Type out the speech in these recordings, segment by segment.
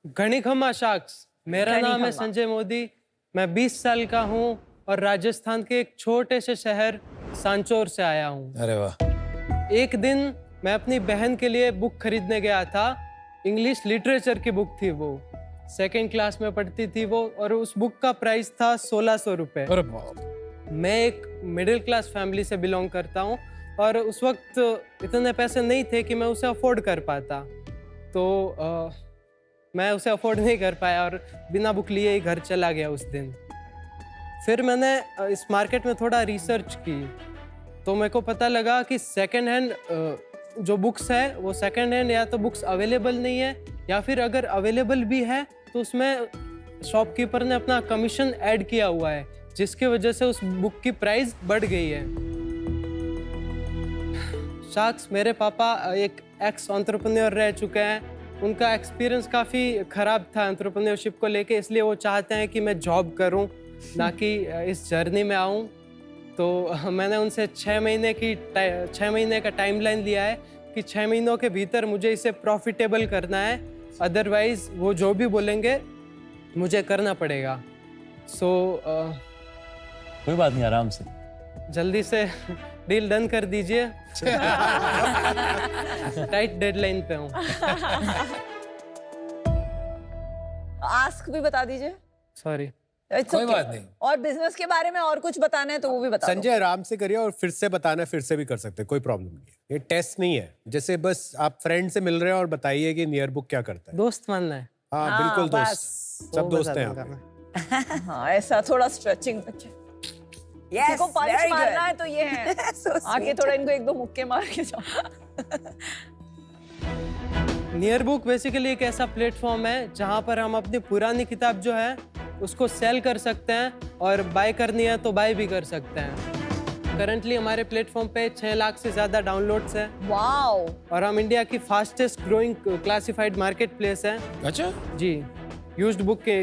घनीघमा sacks. मेरा नाम है संजय मोदी। मैं 20 साल का हूँ और राजस्थान के एक छोटे से शहर सांचौर से आया हूँ। अरे वाह। एक दिन मैं अपनी बहन के लिए बुक खरीदने गया था। इंग्लिश लिटरेचर की बुक थी वो। 2nd क्लास में पढ़ती थी वो और उस बुक का प्राइस था 1600 रुपये। अरे बाप। मैं एक मिडिल क्लास फैमिली से बिलोंग करता हूँ और उस वक्त इतने पैसे नहीं थे कि मैं उसे अफोर्ड कर पाता। तो मैं उसे अफोर्ड नहीं कर पाया और बिना बुक लिए ही घर चला गया उस दिन। फिर मैंने इस मार्केट में थोड़ा रिसर्च की तो मेरे को पता लगा कि सेकंड हैंड जो बुक्स है वो सेकंड हैंड या तो बुक्स अवेलेबल नहीं है या फिर अगर अवेलेबल भी है तो उसमें शॉपकीपर ने अपना कमीशन ऐड किया हुआ है, जिसकी वजह से उस बुक की प्राइस बढ़ गई है। शाक्स, मेरे पापा एक एक्स एंटरप्रेन्योर रह चुके हैं। उनका एक्सपीरियंस काफ़ी ख़राब था एंटरप्रेन्योरशिप को लेके, इसलिए वो चाहते हैं कि मैं जॉब करूं, ना कि इस जर्नी में आऊं। तो मैंने उनसे 6 महीने का टाइमलाइन लिया है कि 6 महीनों के भीतर मुझे इसे प्रॉफिटेबल करना है, अदरवाइज वो जो भी बोलेंगे मुझे करना पड़ेगा। कोई बात नहीं, आराम से। जल्दी से डील डन कर दीजिए। टाइट डेडलाइन पे हूँ। आस्क भी बता दीजिए। सॉरी। कोई बात नहीं। और बिजनेस के बारे में और कुछ बताना है तो वो भी बता संजय, आराम से करिए और फिर से बताना है, फिर से भी कर सकते हैं, कोई प्रॉब्लम नहीं है। ये टेस्ट नहीं है, जैसे बस आप फ्रेंड से मिल रहे हैं और बताइए कि नियर बुक क्या करता है। दोस्त मानना है। हाँ बिल्कुल दोस्त, सब वो दोस्त बता हैं दूंगा आप। मैं। हाँ, ऐसा थोड़ा स्ट्रेचिंग। Yes, को पंच very मारना good. है तो ये है। So आके sweet. थोड़ा इनको 1-2 मुक्के मार के जाओ। नियर बुक बेसिकली एक ऐसा प्लेटफॉर्म है जहाँ पर हम अपनी पुरानी किताब जो है उसको सेल कर सकते हैं और बाय करनी है तो बाय भी कर सकते हैं। करंटली हमारे प्लेटफॉर्म पे 6 लाख से ज़्यादा डाउनलोड्स हैं। वाओ। और हम इंडिया की fastest growing classified market place है। अच्छा जी, यूज्ड बुक के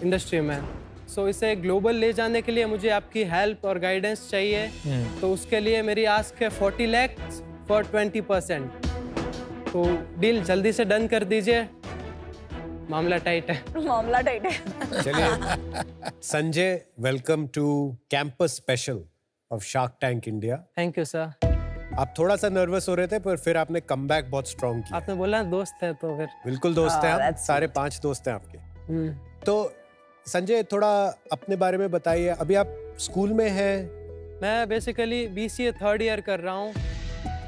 इंडस्ट्री में। सो इसे ग्लोबल ले जाने के लिए मुझे आपकी हेल्प और गाइडेंस चाहिए। तो उसके लिए मेरी आस्क है 40 लाख फॉर 20%। तो डील जल्दी से डन कर दीजिए, मामला टाइट है। मामला टाइट है। चलिए Sanjay, welcome to campus special of shark tank India. Thank you sir. आप थोड़ा सा नर्वस हो रहे थे पर फिर आपने कमबैक बहुत स्ट्रॉन्ग किया। आपने बोला दोस्त है तो फिर बिल्कुल दोस्त हैं आप, that's सारे 5 दोस्त हैं आपके। हम्म। तो संजय, थोड़ा अपने बारे में बताइए। अभी आप स्कूल में हैं? मैं बेसिकली BCA 3rd ईयर कर रहा हूँ,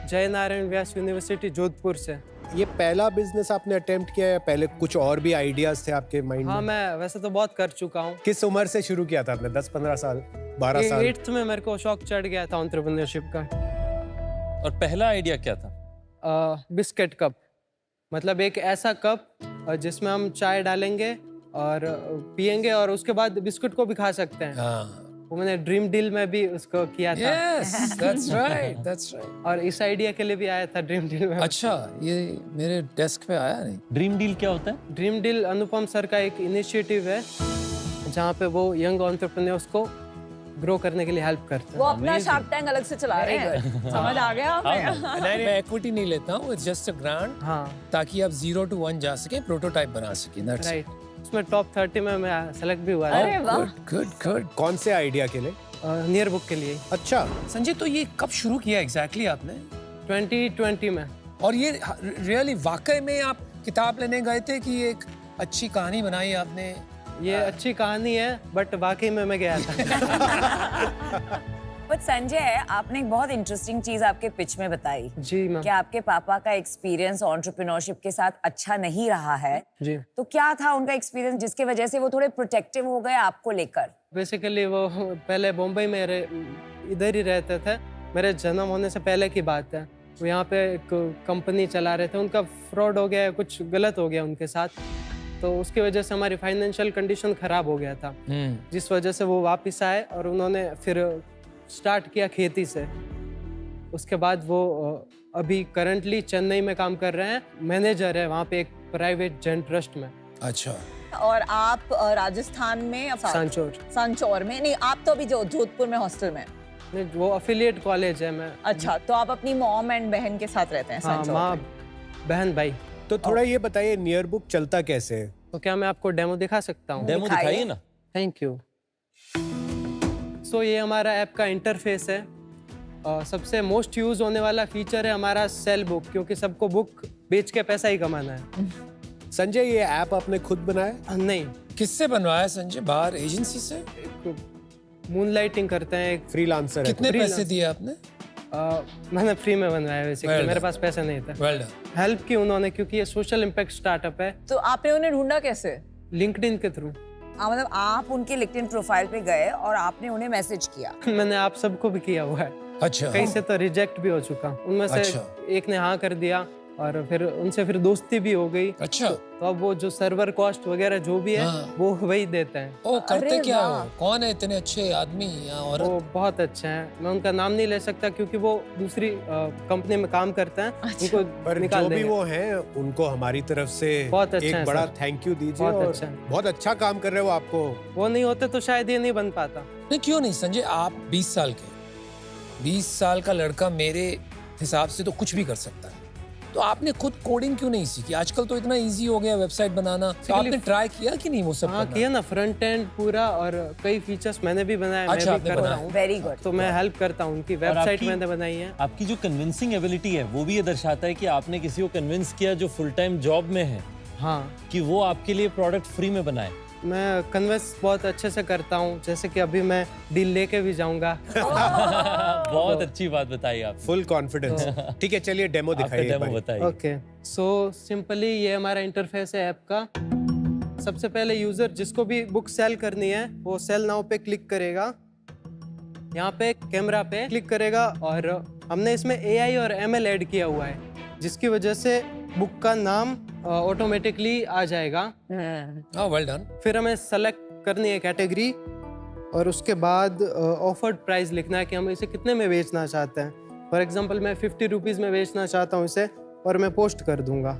जय नारायण व्यास यूनिवर्सिटी जोधपुर से। ये पहला बिजनेस आपने अटेम्प्ट किया है या पहले कुछ और भी आइडियाज थे आपके माइंड हाँ, में? मैं वैसे तो बहुत कर चुका हूँ। किस उम्र से शुरू किया था आपने? 10-15 साल, 12 साल? 8th में मेरे को शौक चढ़ गया था एंटरप्रेन्योरशिप का। और पहला आइडिया क्या था? बिस्किट कप, मतलब एक ऐसा कप जिसमें हम चाय डालेंगे और पियेंगे और उसके बाद बिस्कुट को भी खा सकते हैं। हाँ। वो मैंने ड्रीम डील में भी उसको किया था। Yes, that's right, that's right. और इस आइडिया के लिए भी आया था ड्रीम डील में। अच्छा, ये मेरे डेस्क पे आया नहीं। ड्रीम डील क्या होता है? ड्रीम डील अनुपम सर का एक इनिशिएटिव है जहाँ पे वो यंग एंटरप्रेन्योर्स को ग्रो करने के लिए हेल्प करते वो हैं। अपना शार्क टैंक अलग से चला रहे हैं। समझ आ गया हमें? नहीं, मैं इक्विटी नहीं लेता हूँ, इट्स जस्ट अ ग्रांट, हाँ ताकि आप 0 to 1 जा सके, प्रोटोटाइप बना सके। That's it. राइट। उसमें टॉप 30 में मैं सेलेक्ट भी हुआ अरे था। वाह। Good, good. कौन से आइडिया के लिए? नियर बुक के लिए अच्छा, संजय, तो ये कब शुरू किया एग्जैक्टली आपने? 2020 में। और ये रियली वाकई में आप किताब लेने गए थे कि एक अच्छी कहानी बनाई आपने? ये अच्छी कहानी है बट वाकई में मैं गया था। बट संजय, आपने एक बहुत इंटरेस्टिंग चीज आपके पिच में बताई जी मैम। कि आपके पापा का एक्सपीरियंस एंटरप्रेन्योरशिप के साथ अच्छा नहीं रहा है। जी, तो क्या था उनका एक्सपीरियंस जिसके वजह से वो थोड़े प्रोटेक्टिव हो गए आपको लेकर? बेसिकली वो पहले बम्बई में इधर ही रहते थे। मेरे जन्म होने से पहले की बात है। वो यहाँ पे एक कंपनी चला रहे थे, उनका फ्रॉड हो गया, कुछ गलत हो गया उनके साथ। तो उसकी वजह से हमारी फाइनेंशियल कंडीशन खराब हो गया था, जिस वजह से वो वापस आए और उन्होंने फिर स्टार्ट किया खेती से। उसके बाद वो अभी करंटली चेन्नई में काम कर रहे हैं, मैनेजर है वहाँ पे एक प्राइवेट जैन ट्रस्ट में। अच्छा। और आप राजस्थान में सांचौर। सांचौर में नहीं, आप तो अभी जोधपुर में हॉस्टल में। नहीं, वो अफिलिएट कॉलेज है। मैं अच्छा, तो आप अपनी मॉम एंड बहन के साथ रहते हैं हाँ, सांचौर माँ में। बहन भाई। तो थोड़ा ये बताइए नियर बुक चलता कैसे है? तो क्या मैं आपको डेमो दिखा सकता हूँ? डेमो दिखाइए ना। Thank you. सो ये हमारा ऐप का इंटरफेस है। सबसे मोस्ट यूज होने वाला फीचर है हमारा सेल बुक, क्योंकि सबको बुक बेच के पैसा ही कमाना है। संजय ये ऐप आपने खुद बनाया? नहीं, किससे बनवाया संजय? बाहर एजेंसी से? मूनलाइटिंग करते हैं एक। फ्रीलांसर है? कितने पैसे दिए आपने? मैंने फ्री में बनवाया बेसिकली, Well मेरे done. पास पैसे नहीं थे। Well done. हेल्प की उन्होंने, क्योंकि ये सोशल इम्पैक्ट स्टार्टअप है, तो आपने उन्हें ढूंढा कैसे? लिंक्डइन के थ्रू। मतलब आप उनके लिंक्डइन प्रोफाइल पे गए और आपने उन्हें मैसेज किया? मैंने आप सबको भी किया हुआ है, अच्छा। कई से तो रिजेक्ट भी हो चुका, उनमें से अच्छा। एक ने हाँ कर दिया और फिर उनसे फिर दोस्ती भी हो गई। अच्छा। तो अब वो जो सर्वर कॉस्ट वगैरह जो भी है हाँ। वो वही देते हैं। ओ करते अरे क्या वाह। हो? कौन है इतने अच्छे आदमी या औरत? वो बहुत अच्छे हैं, मैं उनका नाम नहीं ले सकता क्योंकि वो दूसरी कंपनी में काम करते हैं। अच्छा। उनको पर निकाल जो भी देंगे। वो हैं उनको हमारी तरफ से बहुत अच्छा एक है बड़ा सर। थैंक यू दीजिए। बहुत और अच्छा है। बहुत अच्छा काम कर रहे हो आपको। वो नहीं होते तो शायद ये नहीं बन पाता। नहीं क्यों नहीं संजय, आप 20 साल के, 20 साल का लड़का मेरे हिसाब से तो कुछ भी कर सकता है। तो आपने खुद कोडिंग क्यों नहीं सीखी? आजकल तो इतना इजी हो गया वेबसाइट बनाना। तो आपने ट्राई किया कि नहीं वो सब हाँ करना? किया ना, फ्रंट एंड पूरा, और कई फीचर्स मैंने भी बनाए, अच्छा, मैं भी आपने करता बनाए। हूँ। Very good. तो मैं हेल्प करता हूँ, उनकी वेबसाइट आपकी- मैंने बनाई है। आपकी जो कन्विंसिंग एबिलिटी है वो भी ये दर्शाता है कि आपने किसी को कन्विंस किया जो फुल टाइम जॉब में है हाँ, कि वो आपके लिए प्रोडक्ट फ्री में बनाए। मैं कन्विंस बहुत अच्छे से करता हूँ, जैसे कि अभी मैं डील लेके भी जाऊंगा। बहुत अच्छी बात बताई आप। Full confidence. ठीक है चलिए डेमो आपका दिखाइए एक डेमो बारी। बताइए। ओके, सो सिंपली ये हमारा इंटरफेस है ऐप का। सबसे पहले यूजर जिसको भी बुक सेल करनी है वो सेल नाउ पे क्लिक करेगा, यहाँ पे कैमरा पे क्लिक करेगा, और हमने इसमें AI और ML ऐड किया हुआ है, जिसकी वजह से बुक का नाम ऑटोमेटिकली आ जाएगा। हाँ वेल डन। फिर हमें सेलेक्ट करनी है कैटेगरी, और उसके बाद ऑफर्ड प्राइस लिखना है कि हम इसे कितने में बेचना चाहते हैं। फॉर एग्जांपल मैं 50 रुपीज़ में बेचना चाहता हूँ इसे, और मैं पोस्ट कर दूंगा।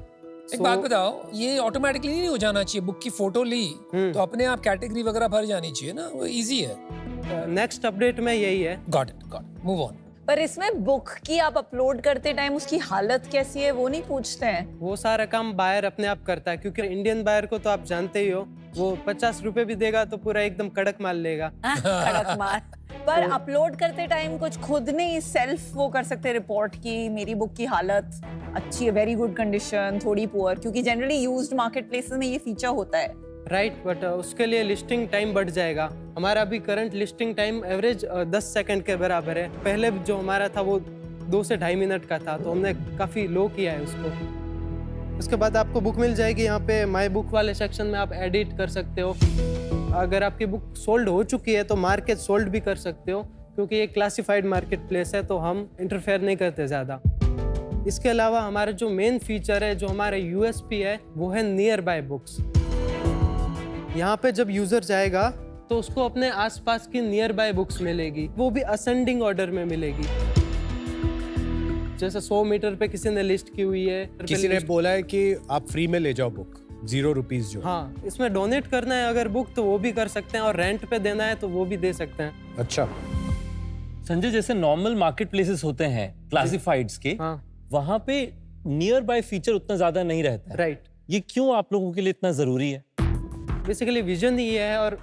एक बात बताओ, ये ऑटोमेटिकली नहीं हो जाना चाहिए? बुक की फोटो ली तो अपने आप कैटेगरी वगैरह भर जानी चाहिए ना, वो इजी है। नेक्स्ट अपडेट में यही है। Got it, move on. पर इसमें बुक की आप अपलोड करते टाइम उसकी हालत कैसी है वो नहीं पूछते हैं? वो सारा काम बायर अपने आप करता है, क्योंकि इंडियन बायर को तो आप जानते ही हो, वो 50 रुपए भी देगा तो पूरा एकदम कड़क माल लेगा। कड़क मार। पर अपलोड करते टाइम कुछ खुद नहीं सेल्फ वो कर सकते रिपोर्ट की मेरी बुक की हालत अच्छी है, वेरी गुड कंडीशन, थोड़ी पुअर? क्योंकि जनरली यूज्ड मार्केट प्लेसेस में ये फीचर होता है। राइट, बट उसके लिए लिस्टिंग टाइम बढ़ जाएगा। हमारा अभी current listing time average 10 second के बराबर है। पहले जो हमारा था वो 2 से 2.5 मिनट का था, तो हमने काफ़ी लो किया है उसको। उसके बाद आपको बुक मिल जाएगी, यहाँ पे माई बुक वाले सेक्शन में आप एडिट कर सकते हो। अगर आपकी बुक सोल्ड हो चुकी है तो मार्केट सोल्ड भी कर सकते हो, क्योंकि ये क्लासिफाइड मार्केट प्लेस है तो हम इंटरफेयर नहीं करते ज़्यादा। इसके अलावा हमारा जो मेन फीचर है, जो हमारा USP है, वो है नियर बाय बुक्स। यहाँ पे जब यूजर जाएगा तो उसको अपने आसपास की नियर बाय बुक्स मिलेगी, वो भी असेंडिंग ऑर्डर में मिलेगी। जैसे 100 मीटर पे किसी ने लिस्ट की हुई है, किसी ने बोला है कि आप फ्री में ले जाओ बुक, 0 रुपीज जो। हाँ, इसमें डोनेट करना है अगर बुक तो वो भी कर सकते हैं, और रेंट पे देना है तो वो भी दे सकते हैं। अच्छा संजय, जैसे नॉर्मल मार्केट प्लेसेस होते हैं क्लासिफाइड्स के, हाँ वहां पे नियर बाय फीचर उतना ज्यादा नहीं रहता है। राइट, ये क्यों आप लोगों के लिए इतना जरूरी है? बेसिकली विजन ही ये है, और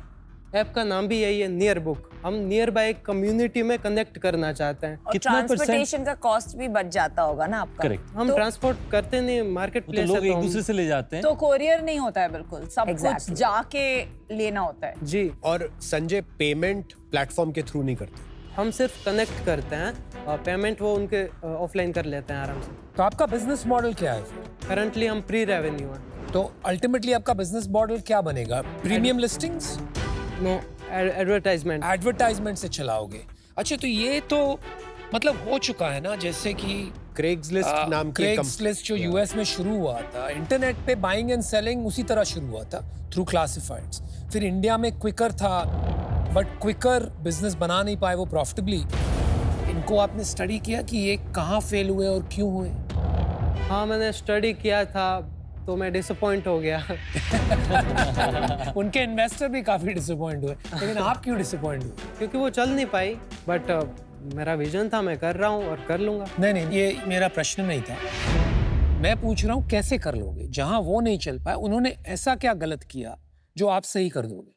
ऐप का नाम भी यही है, नियर बुक। हम नियर बाय कम्युनिटी में कनेक्ट करना चाहते हैं। और कितना परसेंट? ट्रांसपोर्टेशन का कॉस्ट भी बच जाता होगा ना आपका? करेक्ट। हम ट्रांसपोर्ट करते नहीं, मार्केट तो प्लेस लोग है एक तो दूसरे से ले जाते हैं। तो कोरियर नहीं होता है बिल्कुल, सब Exactly. कुछ जाके लेना होता है। जी, और संजय पेमेंट प्लेटफॉर्म के थ्रू नहीं करते? हम सिर्फ कनेक्ट करते हैं, और पेमेंट वो उनके ऑफलाइन कर लेते हैं आराम से। तो आपका बिजनेस मॉडल क्या है फिर? करंटली हम प्री रेवेन्यू हैं। तो अल्टीमेटली आपका बिजनेस मॉडल क्या बनेगा? Premium listings, no advertisement. Advertisement से चलाओगे? अच्छा, तो ये तो मतलब हो चुका है ना, जैसे कि क्रेग्सलिस्ट नाम की क्रेग्सलिस्ट जो यूएस में शुरू हुआ था, इंटरनेट पे बाइंग एंड सेलिंग उसी तरह शुरू हुआ था थ्रू क्लासिफाइड्स। फिर इंडिया में क्विकर था, बट क्विकर बिजनेस बना नहीं पाए वो प्रॉफिटेबली। इनको आपने स्टडी किया कि ये कहाँ फेल हुए और क्यों हुए? हाँ, मैंने स्टडी किया था तो मैं डिसअपॉइंट हो गया। उनके इन्वेस्टर भी काफी डिसअपॉइंट हुए, लेकिन आप क्यों डिसअपॉइंट हुए? क्योंकि वो चल नहीं पाई, बट मेरा विजन था, मैं कर रहा हूँ और कर लूंगा। नहीं, ये मेरा प्रश्न नहीं था। मैं पूछ रहा हूँ कैसे कर लोगे? जहां वो नहीं चल पाए, उन्होंने ऐसा क्या गलत किया जो आप सही कर दोगे?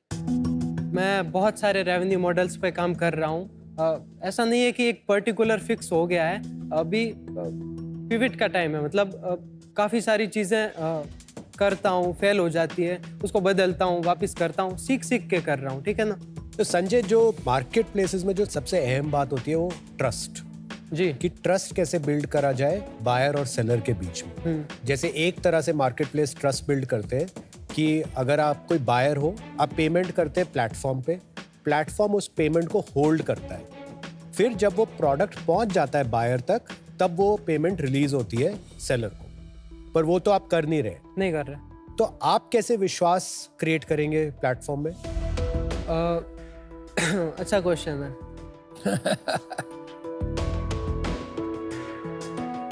मैं बहुत सारे रेवेन्यू मॉडल्स पे काम कर रहा हूँ। ऐसा नहीं है कि एक पर्टिकुलर फिक्स हो गया है। अभी पिवट का टाइम है, मतलब काफ़ी सारी चीज़ें करता हूँ, फेल हो जाती है, उसको बदलता हूँ, वापस करता हूँ, सीख सीख के कर रहा हूँ, ठीक है ना। तो संजय, जो मार्केट प्लेसेस में जो सबसे अहम बात होती है वो ट्रस्ट, जी। कि ट्रस्ट कैसे बिल्ड करा जाए बायर और सेलर के बीच में। जैसे एक तरह से मार्केट प्लेस ट्रस्ट बिल्ड करते हैं कि अगर आप कोई बायर हो, आप पेमेंट करते हैं प्लेटफॉर्म पे, प्लेटफॉर्म उस पेमेंट को होल्ड करता है, फिर जब वो प्रोडक्ट पहुंच जाता है बायर तक, तब वो पेमेंट रिलीज होती है सेलर को। पर वो तो आप कर नहीं रहे। नहीं कर रहे। तो आप कैसे विश्वास क्रिएट करेंगे प्लेटफॉर्म में? अच्छा क्वेश्चन है।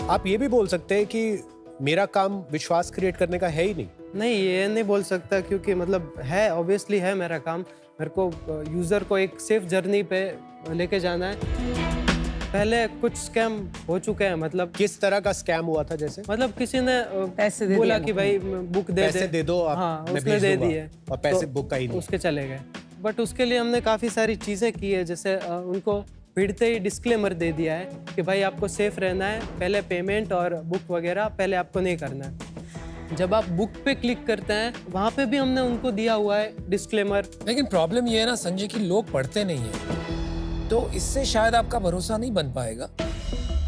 आप ये भी बोल सकते हैं कि मेरा काम विश्वास क्रिएट करने का है ही नहीं। नहीं, ये नहीं बोल सकता, क्योंकि मतलब है, ऑब्वियसली है मेरा काम। मेरे को यूज़र को एक सेफ जर्नी पे लेके जाना है। पहले कुछ स्कैम हो चुके हैं, मतलब किस तरह का स्कैम हुआ था? जैसे मतलब किसी ने पैसे दे बोला दिया कि भाई बुक पैसे दे दो आप, हाँ, मैं उसने भेज दे दूंगा, दिए और पैसे तो बुक का ही नहीं। उसके चले गए। बट उसके लिए हमने काफ़ी सारी चीज़ें की है, जैसे उनको भिड़ते ही डिस्क्लेमर दे दिया है कि भाई आपको सेफ रहना है, पहले पेमेंट और बुक वगैरह पहले आपको नहीं करना है। जब आप बुक पे क्लिक करते हैं, वहाँ पे भी हमने उनको दिया हुआ है डिस्क्लेमर। लेकिन प्रॉब्लम ये है ना संजय कि लोग पढ़ते नहीं है, तो इससे शायद आपका भरोसा नहीं बन पाएगा।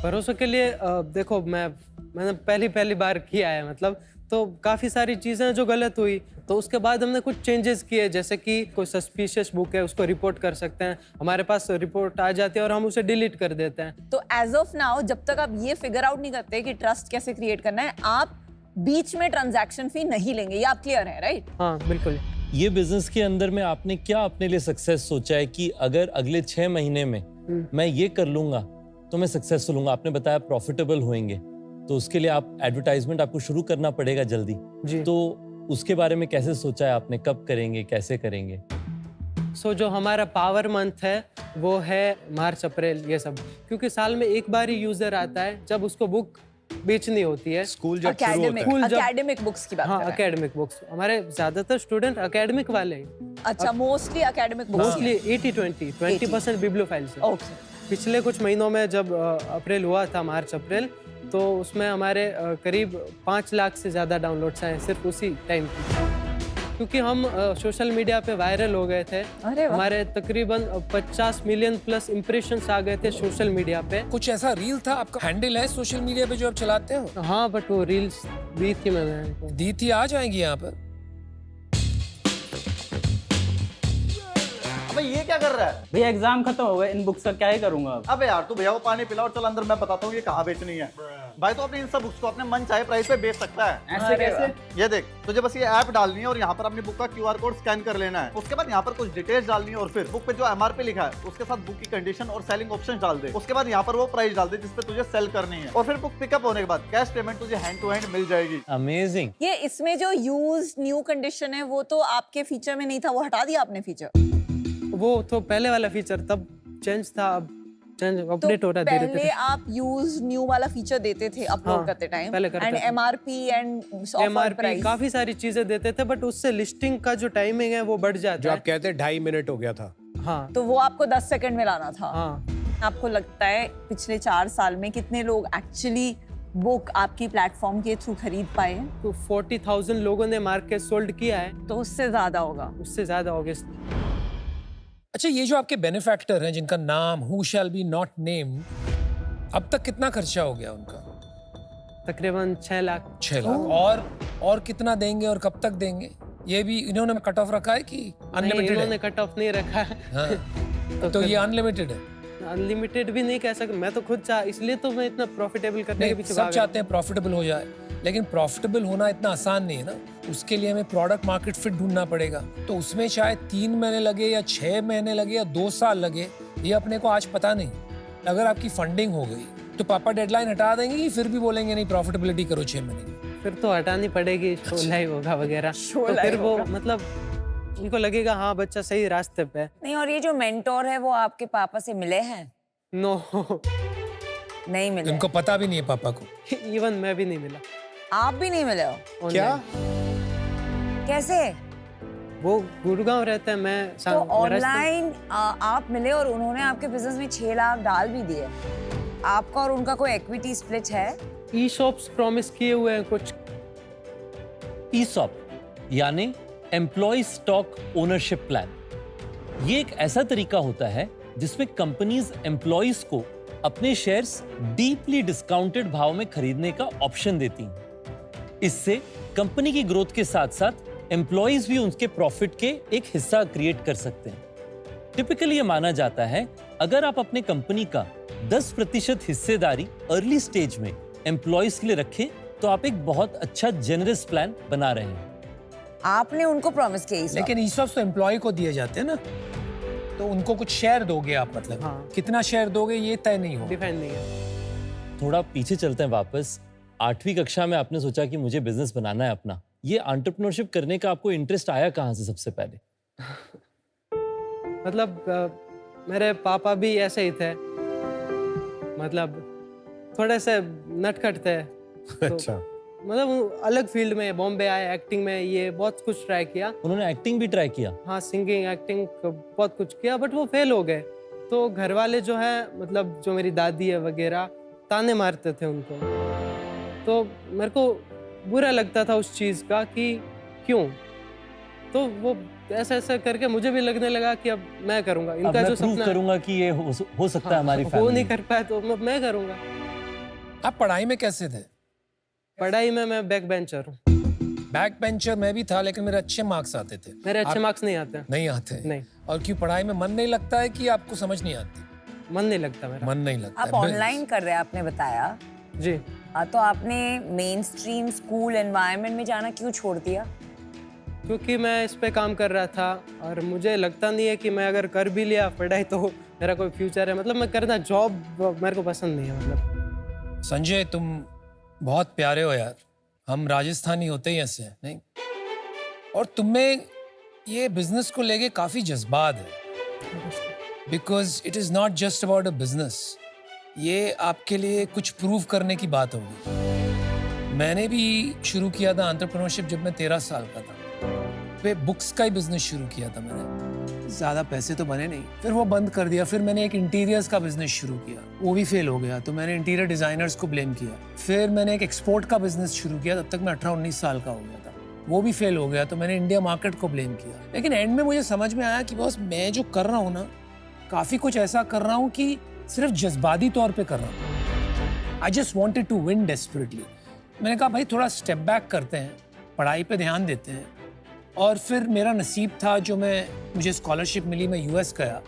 भरोसे के लिए देखो, मैंने पहली बार किया है, मतलब तो काफ़ी सारी चीज़ें जो गलत हुई, तो उसके बाद हमने कुछ चेंजेस किए, जैसे कि कोई सस्पिशियस बुक है उसको रिपोर्ट कर सकते हैं, हमारे पास रिपोर्ट आ जाती है और हम उसे डिलीट कर देते हैं। तो एज ऑफ नाउ, जब तक आप ये फिगर आउट नहीं करते कि ट्रस्ट कैसे क्रिएट करना है, आप बीच में ट्रांजैक्शन फी नहीं लेंगे, ये आप क्लियर है, राइट? हाँ बिल्कुल। ये बिजनेस के अंदर में आपने क्या अपने लिए सक्सेस सोचा है कि अगर अगले 6 महीने में मैं ये कर लूंगा तो मैं सक्सेसफुल हूंगा? आपने बताया प्रॉफिटेबल होंगे, तो उसके लिए आप एडवर्टाइजमेंट आपको शुरू करना पड़ेगा जल्दी जी। तो उसके बारे में कैसे सोचा है आपने? कब करेंगे, कैसे करेंगे? जो हमारा पावर मंथ है वो है मार्च अप्रैल, ये सब, क्योंकि साल में एक बार ही यूजर आता है जब उसको बुक बेचनी होती है। स्कूल जब शुरू होता है। एकेडमिक बुक्स की बात हाँ, कर रहे हैं। एकेडमिक बुक्स, हमारे ज्यादातर स्टूडेंट एकेडमिक वाले हैं। अच्छा, mostly academic books. Mostly 80-20% bibliophile से। ओके। पिछले कुछ महीनों में जब अप्रैल हुआ था, मार्च अप्रैल, तो उसमें हमारे करीब 5 लाख से ज़्यादा डाउनलोड्स आए सिर्फ उसी टाइम पे, क्योंकि हम सोशल मीडिया पे वायरल हो गए थे। अरे वाह। हमारे तकरीबन 50 मिलियन प्लस इम्प्रेशंस आ गए थे सोशल मीडिया पे। कुछ ऐसा रील था, आपका हैंडल है सोशल मीडिया पे जो आप चलाते हो? हाँ, बट वो रील्स दी थी मैंने। दी थी, आ जाएंगी यहाँ पर। अबे ये क्या कर रहा है? भैया एग्जाम खत्म हो गए, इन बुक्स का क्या ही करूंगा अब। अबे यार, तू भैया को पानी पिला और चल अंदर, मैं बताता हूँ ये कहाँ बेचनी है। भाई तो अपने इन सब बुक्स को अपने मन चाहे प्राइस पे बेच सकता है। ऐसे कैसे? ये देख, तुझे बस ये ऐप डालनी है और यहाँ पर अपनी बुक का QR कोड स्कैन कर लेना है। उसके बाद यहाँ पर कुछ डिटेल्स डालनी है और फिर बुक पे जो MRP लिखा है उसके साथ बुक की कंडीशन और सेलिंग ऑप्शन डाल दे। उसके बाद यहाँ पर वो प्राइस डाल दे जिसपे तुझे सेल करनी है, और फिर बुक पिकअप होने के बाद कैश पेमेंट तुझे हैंड टू हैंड मिल जाएगी। अमेजिंग। ये इसमें जो यूज न्यू कंडीशन है वो तो आपके फीचर में नहीं था, वो हटा दिया आपने फीचर। वो तो पहले वाला फीचर तब चेंज था, अब चेंज तो अपडेट हो रहा है पहले आप यूज न्यू वाला फीचर देते थे अपलोड हाँ, करते टाइम, पहले करते एंड थे। MRP and offer MRP price. काफी सारी चीजें देते थे, बट उससे लिस्टिंग का जो टाइमिंग है वो बढ़ जो जाता आप है। कहते हैं 2.5 मिनट हो गया था। हाँ तो वो आपको 10 सेकंड में लाना था। हाँ। आपको लगता है पिछले 4 साल में कितने लोग एक्चुअली बुक आपकी प्लेटफॉर्म के थ्रू खरीद पाए हैं? तो 40,000 लोगों ने मार्केट सोल्ड किया है, तो उससे ज्यादा होगा। उससे ज्यादा ऑब्वियसली। अच्छा, ये जो आपके बेनिफैक्टर हैं जिनका नाम who shall be not named, अब तक कितना खर्चा हो गया उनका? तकरीबन 6 लाख। 6 लाख। और कितना देंगे और कब तक देंगे? ये भी इन्होंने कट ऑफ रखा है कि नहीं, अनलिमिटेड इन्होंने है? कट ऑफ नहीं रखा है। हाँ। तो ये अनलिमिटेड है? अनलिमिटेड भी नहीं कह सकते, मैं तो खुद चाह, इसलिए तो मैं इतना प्रॉफिटेबल करने के नहीं, पीछे सब भाग चाहते हैं प्रॉफिटेबल हो जाए, लेकिन प्रॉफिटेबल होना इतना आसान नहीं है ना। उसके लिए हमें प्रोडक्ट मार्केट फिट ढूंढना पड़ेगा, तो उसमें शायद 3 महीने लगे या 6 महीने लगे या 2 साल लगे, ये अपने को आज पता नहीं। अगर आपकी फंडिंग हो गई तो पापा डेडलाइन हटा देंगे कि फिर भी बोलेंगे नहीं प्रॉफिटेबिलिटी करो 6 महीने की? फिर तो हटानी पड़ेगी, शो लाइव होगा वगैरह, तो फिर वो मतलब उनको लगेगा हाँ बच्चा सही रास्ते पे है। नहीं, और ये जो मेंटोर है वो आपके पापा से मिले हैं? नो। नहीं मिले। इनको पता भी नहीं है पापा को। इवन मैं भी नहीं मिला। आप भी नहीं मिले हो? क्या? कैसे? वो गुड़गांव रहता है, मैं तो ऑनलाइन आप मिले और उन्होंने आपके बिजनेस में 6 लाख डाल भी दिए। आपका और उनका कोई इक्विटी स्प्लिट है? ई शॉप्स प्रॉमिस किए हुए हैं कुछ। ईसॉप यानी एम्प्लॉय स्टॉक ओनरशिप प्लान, ये एक ऐसा तरीका होता है जिसमें कंपनीज एम्प्लॉयज को अपने शेयर्स डीपली डिस्काउंटेड भाव में खरीदने का ऑप्शन देती हैं। इससे कंपनी की ग्रोथ के साथ साथ एम्प्लॉयज भी उनके प्रॉफिट के एक हिस्सा क्रिएट कर सकते हैं। टिपिकली ये माना जाता है अगर आप अपने कंपनी का 10% हिस्सेदारी अर्ली स्टेज में एम्प्लॉयज के लिए रखें तो आप एक बहुत अच्छा जेनरस प्लान बना रहे हैं। आपने उनको प्रॉमिस किया ESOP? लेकिन ESOPs तो एम्प्लॉय को दिए जाते हैं ना, तो उनको कुछ शेयर दोगे आप, मतलब हाँ। कितना शेयर दोगे ये तय नहीं हो। डिफाइन नहीं है। थोड़ा पीछे चलते हैं वापस। 8वीं कक्षा में आपने सोचा कि मुझे बिजनेस बनाना है अपना। ये एंटरप्रेन्योरशिप करने का आपको इंटरेस्ट आया कहाँ से सबसे पहले? मतलब मेरे पापा भी ऐसे ही थे, मतलब थोड़े से नटखट थे। अच्छा। मतलब वो अलग फील्ड में बॉम्बे आए, एक्टिंग में ये बहुत कुछ ट्राई किया। उन्होंने एक्टिंग भी ट्राई किया? हाँ, सिंगिंग, एक्टिंग बहुत कुछ किया, बट वो फेल हो गए। तो घर वाले जो है, मतलब जो मेरी दादी है वगैरह, ताने मारते थे उनको। तो मेरे को बुरा लगता था उस चीज़ का कि क्यों। तो वो ऐसा ऐसा करके मुझे भी लगने लगा कि अब मैं करूँगा इनका मैं जो प्रूव सपना करूंगा कि ये हो सकता है हमारी वो फैमिली नहीं में। कर पाया तो मैं करूँगा। आप पढ़ाई में कैसे थे? पढ़ाई में मैं बैक बेंचर हूँ। बैक बेंचर मैं भी था, लेकिन मेरे अच्छे मार्क्स आते थे। मेरे अच्छे मार्क्स नहीं आते। नहीं आते? नहीं। और क्यों, पढ़ाई में मन नहीं लगता है कि आपको समझ नहीं आती? मन नहीं लगता मेरा। मन नहीं लगता आप है। ऑनलाइन कर रहे हैं आपने बताया, जी। तो आपने मेन स्ट्रीम स्कूल एनवायरनमेंट में जाना क्यों छोड़ दिया? क्योंकि मैं इस पे काम कर रहा था और मुझे लगता नहीं है कि मैं अगर कर भी लिया पढ़ाई तो मेरा कोई फ्यूचर है। मतलब मैं करना जॉब मेरे को पसंद नहीं है। मतलब संजय, तुम बहुत प्यारे हो यार। हम राजस्थानी होते ही ऐसे हैं, नहीं? और तुम्हें ये बिजनेस को लेके काफी जज्बात है, because it is not just about a business. ये आपके लिए कुछ प्रूव करने की बात होगी। मैंने भी शुरू किया था एंटरप्रेन्योरशिप जब मैं 13 साल का था। वे बुक्स का ही बिजनेस शुरू किया था मैंने। ज़्यादा पैसे तो बने नहीं, फिर वो बंद कर दिया। फिर मैंने एक इंटीरियर्स का बिजनेस शुरू किया, वो भी फेल हो गया, तो मैंने इंटीरियर डिजाइनर्स को ब्लेम किया। फिर मैंने एक एक्सपोर्ट का बिजनेस शुरू किया, तब तक मैं 18-19 साल का हो गया था, वो भी फेल हो गया, तो मैंने इंडिया मार्केट को ब्लेम किया। लेकिन एंड में मुझे समझ में आया कि बॉस, मैं जो कर रहा हूँ ना, काफ़ी कुछ ऐसा कर रहा हूँ कि सिर्फ जज्बाती तौर पे कर रहा हूँ। I just wanted to win desperately. मैंने कहा भाई थोड़ा स्टेप बैक करते हैं, पढ़ाई पे ध्यान देते हैं। और फिर मेरा नसीब था जो मुझे स्कॉलरशिप मिली, मैं यूएस गया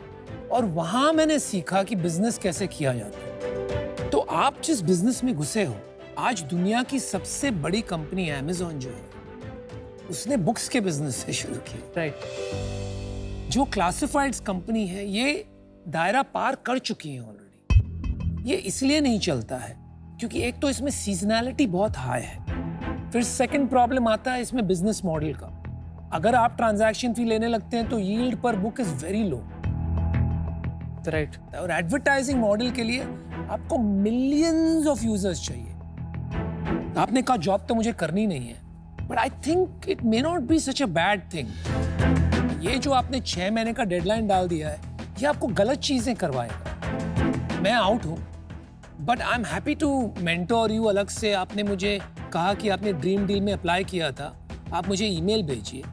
और वहाँ मैंने सीखा कि बिजनेस कैसे किया जाता है। तो आप जिस बिजनेस में घुसे हो, आज दुनिया की सबसे बड़ी कंपनी अमेज़न जो है, उसने बुक्स के बिजनेस से शुरू किया। राइट। जो क्लासिफाइड्स कंपनी है, ये दायरा पार कर चुकी है ऑलरेडी। ये इसलिए नहीं चलता है क्योंकि एक तो इसमें सीजनैलिटी बहुत हाई है। फिर सेकंड प्रॉब्लम आता है इसमें बिजनेस मॉडल का। अगर आप ट्रांजैक्शन फी लेने लगते हैं तो यील्ड पर book is very low. Right. और एडवर्टाइजिंग मॉडल के लिए आपको मिलियंस ऑफ यूजर्स चाहिए। आपने कहा जॉब तो मुझे करनी नहीं है, but I think it may not be such a bad thing. ये जो आपने 6 महीने का डेडलाइन डाल दिया है, ये आपको गलत चीजें करवाएगा। मैं आउट हूं, but I am happy to mentor you. अलग से आपने मुझे कहा कि आपने ड्रीम डील में अप्लाई किया था, आप मुझे ईमेल भेजिए।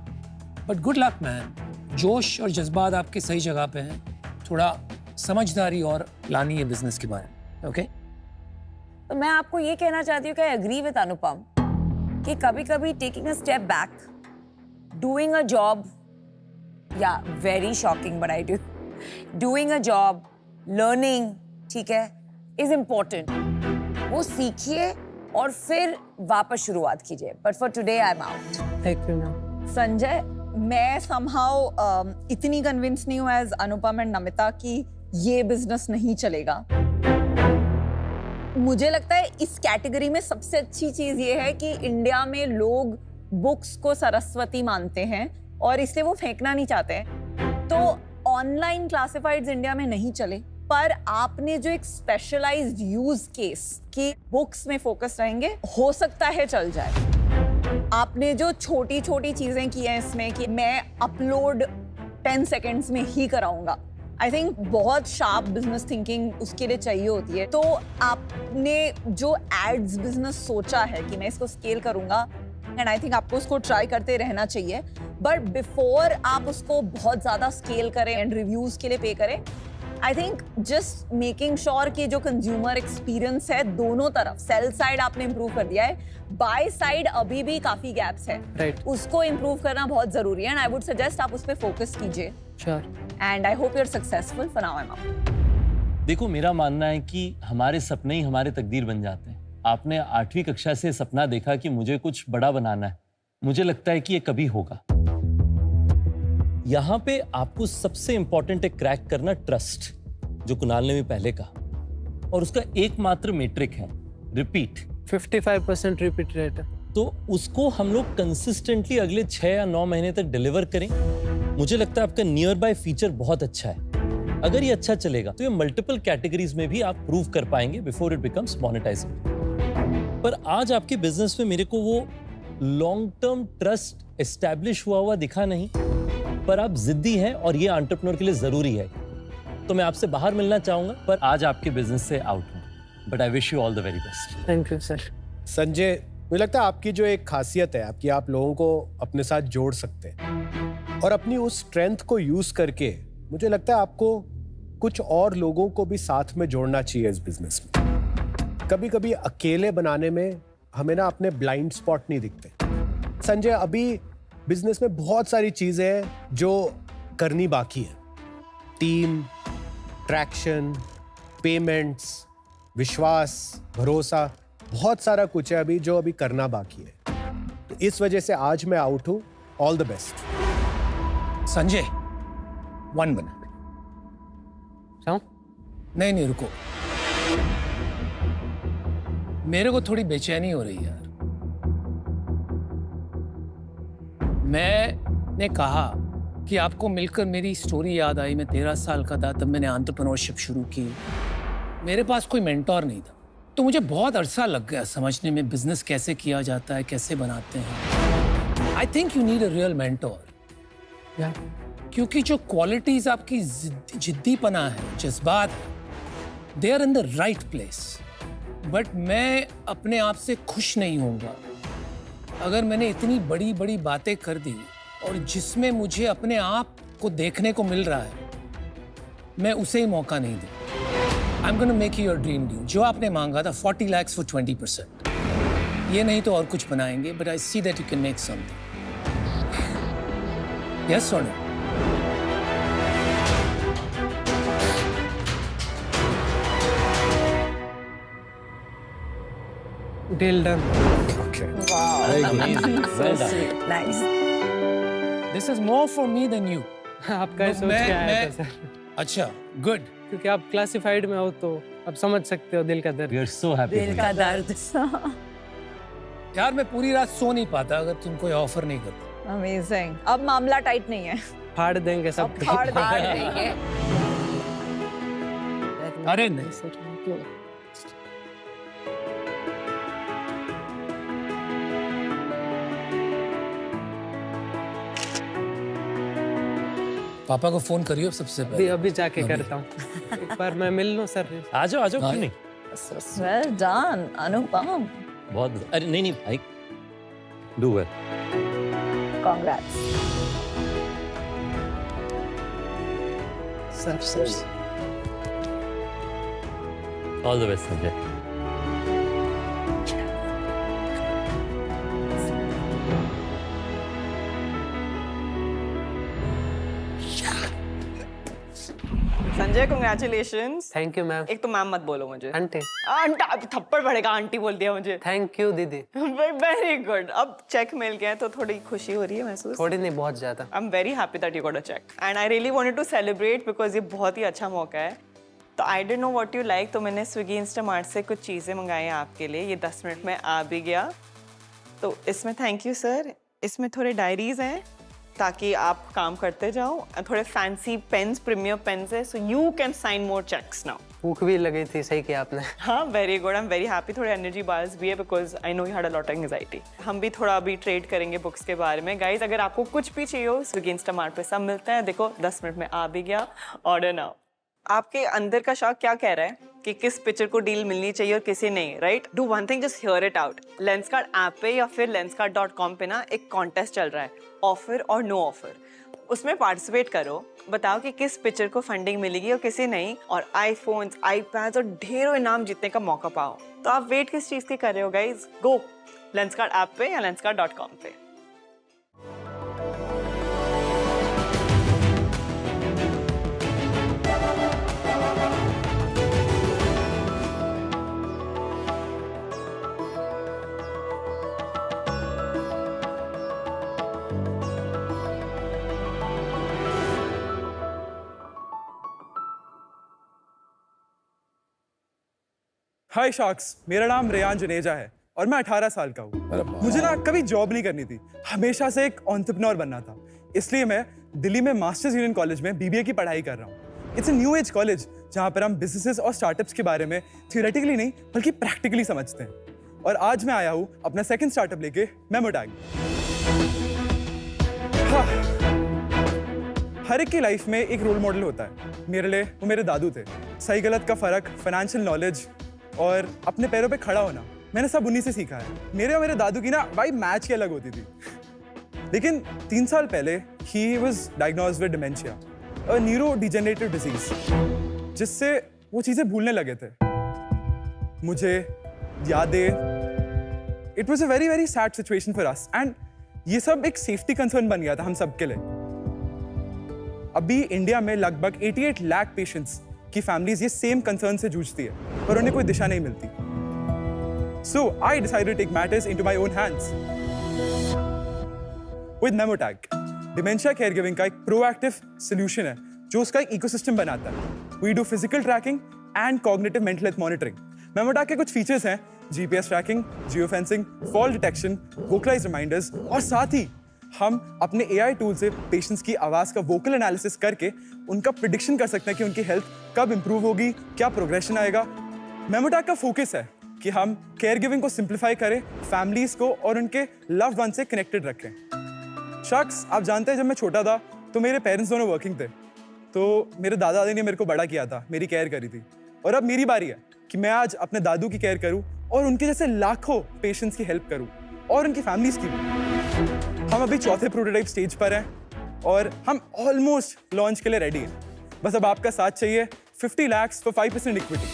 बट गुड लक मैन, जोश और जज्बात आपके सही जगह पे हैं। थोड़ा समझदारी और लानी है बिजनेस के बारे में, ओके? तो मैं आपको ये कहना चाहती हूँ कि आई एग्री विद अनुपम कि कभी कभी taking a step back, doing a job, या very shocking but I do, doing a job, learning, ठीक है, इज इम्पोर्टेंट। वो सीखिए और फिर वापस शुरुआत कीजिए। But for today I am out. Thank you ma'am. Sanjay, मैं समहाउ इतनी कन्विंस नहीं हूँ एज अनुपम एंड नमिता कि ये बिजनेस नहीं चलेगा। मुझे लगता है इस कैटेगरी में सबसे अच्छी चीज ये है कि इंडिया में लोग बुक्स को सरस्वती मानते हैं और इसलिए वो फेंकना नहीं चाहते हैं। तो ऑनलाइन क्लासिफाइड्स इंडिया में नहीं चले, पर आपने जो एक स्पेशलाइज्ड यूज केस की बुक्स में फोकस रहेंगे, हो सकता है चल जाए। आपने जो छोटी छोटी चीजें की हैं इसमें कि मैं अपलोड 10 सेकेंड्स में ही कराऊंगा, आई थिंक बहुत शार्प बिजनेस थिंकिंग उसके लिए चाहिए होती है। तो आपने जो एड्स बिजनेस सोचा है कि मैं इसको स्केल करूंगा, एंड आई थिंक आपको उसको ट्राई करते रहना चाहिए, बट बिफोर आप उसको बहुत ज्यादा स्केल करें एंड रिव्यूज के लिए पे करें, I think just making sure कि जो कंज्यूमर एक्सपीरियंस है दोनों तरफ, सेल साइड आपने इंप्रूव कर दिया है, बाय साइड अभी भी काफी गैप्स है, Right. उसको इंप्रूव करना बहुत जरूरी है, एंड आई वुड सजेस्ट आप उस पर फोकस कीजिए, sure. And I hope you are successful for now. I am देखो, मेरा मानना है कि हमारे सपने ही हमारे तकदीर बन जाते हैं। आपने 8वीं कक्षा से सपना देखा कि मुझे कुछ बड़ा बनाना है, मुझे लगता है कि ये कभी होगा। यहाँ पे आपको सबसे इंपॉर्टेंट है क्रैक करना ट्रस्ट, जो कुणाल ने भी पहले कहा, और उसका एकमात्र मेट्रिक है रिपीट। 55% रिपीट रेट है। तो उसको हम लोग कंसिस्टेंटली अगले 6 या 9 महीने तक डिलीवर करें। मुझे लगता है आपका नियर बाय फीचर बहुत अच्छा है। अगर ये अच्छा चलेगा तो ये मल्टीपल कैटेगरीज में भी आप प्रूव कर पाएंगे बिफोर इट बिकम्स मोनेटाइजेबल। पर आज आपके बिजनेस में मेरे को वो लॉन्ग टर्म ट्रस्ट एस्टैब्लिश हुआ दिखा नहीं, पर आप जिद्दी हैं और ये एंटरप्रेन्योर के लिए जरूरी है। तो मैं आपसे बाहर मिलना चाहूंगा, पर आज आपके बिजनेस से आउट हूं। But I wish you all the very best. Thank you sir. Sanjay, मुझे लगता है आपकी जो एक खासियत है आपकी, आप लोगों को अपने साथ जोड़ सकते हैं और अपनी उस स्ट्रेंथ को यूज करके मुझे लगता है आपको कुछ और लोगों को भी साथ में जोड़ना चाहिए इस बिजनेस में। कभी कभी अकेले बनाने में हमें ना अपने ब्लाइंड स्पॉट नहीं दिखते। संजय, अभी बिजनेस में बहुत सारी चीजें हैं जो करनी बाकी है। टीम, ट्रैक्शन, पेमेंट्स, विश्वास, भरोसा, बहुत सारा कुछ है अभी जो अभी करना बाकी है। तो इस वजह से आज मैं आउट हूं। All the best. Sanjay, 1 minute. जाऊं? नहीं, रुको। मेरे को थोड़ी बेचैनी हो रही है यार। मैंने कहा कि आपको मिलकर मेरी स्टोरी याद आई। मैं 13 साल का था तब मैंने एंटरप्रेन्योरशिप शुरू की। मेरे पास कोई मेंटोर नहीं था, तो मुझे बहुत अरसा लग गया समझने में बिजनेस कैसे किया जाता है, कैसे बनाते हैं। I think you need a real mentor, क्योंकि जो क्वालिटीज आपकी जिद्दीपना है, जज्बात है, they are in the right place. But मैं अपने आप से खुश नहीं होऊंगा अगर मैंने इतनी बड़ी बड़ी बातें कर दी और जिसमें मुझे अपने आप को देखने को मिल रहा है, मैं उसे ही मौका नहीं दूं। I am gonna make you your dream deal. जो आपने मांगा था 40 lakhs फॉर 20%, ये नहीं तो और कुछ बनाएंगे, but I see that you can make something. Yes और no? Deal done. Nice. This is more for me than you. आपका ही सोच के आया था सर, अच्छा, गुड। क्योंकि आप क्लासिफाइड में हो तो आप समझ सकते हो दिल का दर्द। We are so happy. दिल का दर्द। यार मैं पूरी रात सो नहीं पाता अगर तुम कोई ऑफर नहीं करते। अमेजिंग। अब मामला टाइट नहीं है, फाड़ देंगे सब अब फाड़ देंगे। अरे नहीं सर, क्यों? पापा को फोन करियो सबसे अभी पहले। अभी जाके करता हूँ। एक बार मैं मिल लूँ सर। आ जाओ क्यों नहीं। वेल डन अनुपम, बहुत। अरे नहीं भाई, do well. Congrats. Sir all the best Sanjay. Sanjay congratulations. Thank you ma'am. एक तो मैम मत बोलो मुझे। आंटी आंटी थप्पड़ पड़ेगा, आंटी बोल दिया मुझे। थैंक यू दीदी। Very good. अब चेक मिल गया है तो थोड़ी खुशी हो रही है महसूस। थोड़ी नहीं, बहुत ज्यादा। I am very happy that you got a cheque and I really wanted to celebrate because ये बहुत ही अच्छा मौका है। तो I didn't know what you like, तो मैंने स्विगी इंस्टामार्ट से कुछ चीज़ें मंगाई हैं आपके लिए। ये 10 मिनट में आ भी गया। तो इसमें थैंक यू सर। इसमें थोड़े डायरीज हैं, ताकि आप काम करते जाओ। थोड़े फैंसी पेन्स, प्रीमियर पेन्स है, so you can sign more cheques now. भूख भी लगी थी, सही किया आपने। हाँ, very good, I am very happy. थोड़े एनर्जी बार्स भी है because I know you had a lot of anxiety. हम भी थोड़ा अभी ट्रेड करेंगे बुक्स के बारे में। गाइज, अगर आपको कुछ भी चाहिए हो, स्विगी इंस्टामार्ट पे सब मिलता है। देखो 10 मिनट में आ भी गया, ऑर्डर नाउ। आपके अंदर का शौक क्या कह रहा है कि किस पिक्चर को डील मिलनी चाहिए और किसी नहीं, right? Do one thing, just here it out. Lenskart app पे या फिर lenskart.com पे ना एक कॉन्टेस्ट चल रहा है, ऑफर और नो ऑफर। उसमें पार्टिसिपेट करो, बताओ कि किस पिक्चर को फंडिंग मिलेगी और किसी नहीं, और आईफोन्स, आईपैड्स और ढेरों इनाम जीतने का मौका पाओ। तो आप वेट किस चीज की कर रहे हो गाइज? गो लेंसकार्ट ऐप पे या lenskart.com पे। हाय शार्क्स, मेरा नाम रेयान जुनेजा है और मैं 18 साल का हूँ। मुझे ना कभी जॉब नहीं करनी थी, हमेशा से एक एंटरप्रेन्योर बनना था। इसलिए मैं दिल्ली में मास्टर्स यूनियन कॉलेज में बीबीए की पढ़ाई कर रहा हूँ। It's a new age college जहाँ पर हम बिजनेसेस और स्टार्टअप्स के बारे में थियोरेटिकली नहीं बल्कि प्रैक्टिकली समझते हैं। और आज मैं आया हूँ अपना सेकंड स्टार्टअप लेके, मेमोटैग। हाँ, हर एक की लाइफ में एक रोल मॉडल होता है। मेरे लिए वो मेरे दादू थे। सही गलत का फर्क, फाइनेंशियल नॉलेज और अपने पैरों पे खड़ा होना, मैंने सब उन्हीं से सीखा है। मेरे और मेरे दादू की ना भाई मैच की अलग होती थी। लेकिन 3 साल पहले he was diagnosed with dementia, a neuro degenerative disease, जिससे वो चीजें भूलने लगे थे। मुझे यादें, it was a very very sad situation for us and ये सब एक सेफ्टी कंसर्न बन गया था हम सबके लिए। अभी इंडिया में लगभग 88 लाख पेशेंट्स की फैमिलीज ये सेम कंसर्न से जूझती है पर उन्हें कोई दिशा नहीं मिलती। So I decided to take matters into my own hands. With Memotag, dementia caregiving का एक proactive solution है जो उसका एक ecosystem बनाता है। We do physical tracking and cognitive mental health monitoring. Memotag के कुछ features हैं GPS tracking, geofencing, fall detection, vocalized reminders और साथ ही हम अपने AI टूल से पेशेंट्स की आवाज़ का वोकल एनालिसिस करके उनका प्रिडिक्शन कर सकते हैं कि उनकी हेल्थ कब इंप्रूव होगी, क्या प्रोग्रेशन आएगा। मेमोटैग का फोकस है कि हम केयर गिविंग को सिंप्लीफाई करें, फैमिलीज को और उनके लव्ड वन से कनेक्टेड रखें। शख्स, आप जानते हैं जब मैं छोटा था तो मेरे पेरेंट्स दोनों वर्किंग थे, तो मेरे दादा दादी ने मेरे को बड़ा किया था, मेरी केयर करी थी। और अब मेरी बारी है कि मैं आज अपने दादू की केयर करूं और उनके जैसे लाखों पेशेंट्स की हेल्प करूं और उनकी फैमिलीज की भी। हम अभी चौथे प्रोटोटाइप स्टेज पर हैं और हम ऑलमोस्ट लॉन्च के लिए रेडी हैं। बस अब आपका साथ चाहिए। 50 lakhs for 5% equity.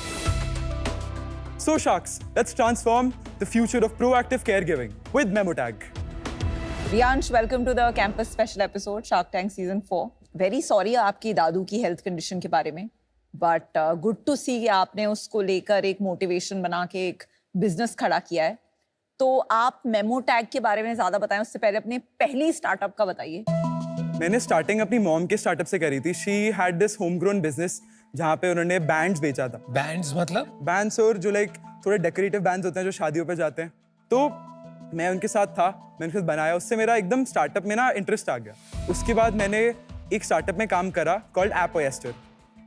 So Sharks, let's transform the future of proactive caregiving with Memotag. Riyansh, welcome to the campus special episode, Shark Tank Season 4. Very sorry आपकी दादू की हेल्थ कंडीशन के बारे में, but good to see कि आपने उसको लेकर एक मोटिवेशन बना के एक बिजनेस खड़ा किया है। तो आप मेमोटैग के बारे में ज्यादा बताएं, उससे पहले अपने पहली स्टार्टअप का बताइए। मैंने स्टार्टिंग अपनी मॉम के स्टार्टअप से करी थी। She had this home grown business जहाँ पे उन्होंने बैंड्स बेचा था। बैंड्स मतलब? बैंड्स और जो लाइक थोड़े डेकोरेटिव बैंड्स होते हैं जो शादियों पे जाते हैं। तो मैं उनके साथ था, मैंने खुद बनाया। उससे मेरा एकदम स्टार्टअप में ना इंटरेस्ट आ गया। उसके बाद मैंने एक स्टार्टअप में काम करा कॉल्ड ऐप ओएस्टर।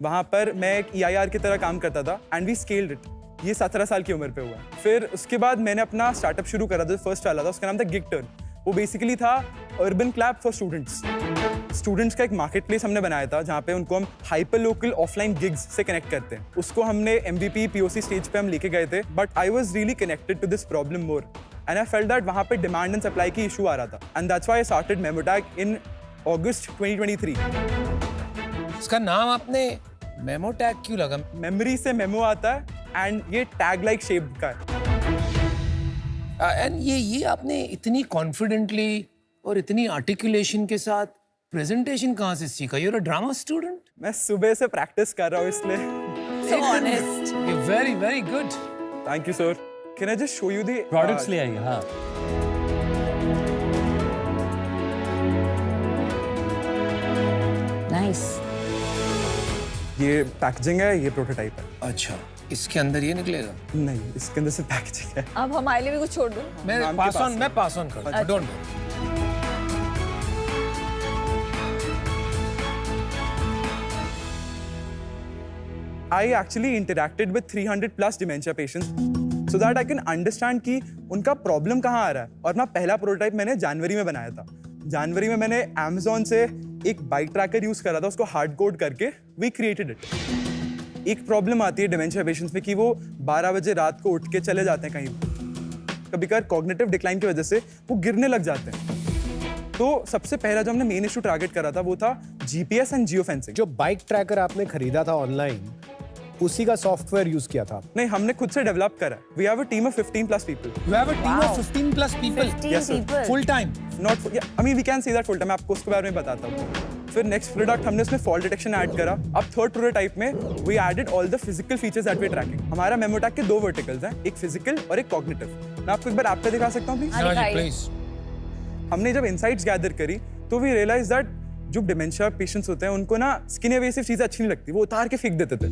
वहाँ पर मैं एक EIR की तरह काम करता था एंड वी स्केल्ड इट। ये 17 साल की उम्र पे हुआ। फिर उसके बाद मैंने अपना स्टार्टअप शुरू करा था, फर्स्ट वाला था, उसका नाम था गिगटर्न। वो बेसिकली था अर्बन क्लब फॉर स्टूडेंट्स का एक मार्केट प्लेस हमने बनाया था जहाँ पे उनको हम हाइपर लोकल ऑफलाइन गिग्स से कनेक्ट करते हैं। उसको हमने MVP POC स्टेज पे हम लेके गए थे, but I was really connected to this problem more and I felt that वहाँ पे डिमांड एंड सप्लाई की इशू आ रहा था and that's why I started Memotag in August 2023। उसका नाम आपने मेमोटैग क्यों लगा? मेमोरी से मेमो आता है एंड ये टैग लाइक शेप का है। एंड ये आपने इतनी कॉन्फिडेंटली और इतनी आर्टिकुलेशन के साथ प्रेजेंटेशन कहाँ से सीखा? You're a drama student? मैं सुबह से प्रैक्टिस कर रहा हूँ इसलिए। So honest. You're very, very good. Thank you, sir. Can I just show you the products ले आइए। हाँ, Nice. ये पैकेजिंग है, ये प्रोटोटाइप है। अच्छा, इसके अंदर ये निकलेगा? नहीं, इसके अंदर से पैकेजिंग है। अब हमारे लिए भी कुछ छोड़ दो। मैं नाम के पास पास ऑन कर। Don't worry. I actually interacted with 300 plus dementia patients so that I can understand कि उनका प्रॉब्लम कहाँ आ रहा है। और ना पहला प्रोटोटाइप मैंने जनवरी में बनाया था। जनवरी में मैंने Amazon से एक बाइक ट्रैकर यूज करा था, उसको हार्ड कोड करके we created it। एक प्रॉब्लम आती है डिमेंशिया पेशेंट्स में कि वो 12 बजे रात को उठ के चले जाते हैं कहीं, कभी कभार कॉग्निटिव डिक्लाइन की वजह से वो गिरने लग जाते हैं। तो सबसे पहला जो हमने मेन इशू टारगेट करा था वो था जीपीएस एंड जियो फेंसिंग। जो बाइक ट्रैकर आपने खरीदा था ऑनलाइन, उसी का सॉफ्टवेयर यूज किया था? नहीं, हमने खुद से डेवलप करा। We have a team of 15 plus people. You have a team of 15 plus people. 15 Yes, sir. people. Full time. Not I mean we can see that full time. मैं आपको उसके बारे में बताता हूँ। फिर नेक्स्ट प्रोडक्ट हमने उसमें फॉल डिटेक्शन ऐड करा। अब थर्ड प्रोटोटाइप में we added all the physical features that we tracking. हमारा मेमोटैक के 2 वर्टिकल्स हैं, एक फिजिकल और एक कॉग्निटिव। मैं आपको एक बार ऐप पे दिखा सकता हूँ प्लीज? हाँ, दिखाइए। Please. हमने जब इनसाइट्स गैदर करी तो वी रियलाइज दैट जो डिमेंशिया पेशेंट्स होते हैं उनको ना स्किन एवेसिव चीजें अच्छी नहीं लगती, वो उतार के फेंक देते थे।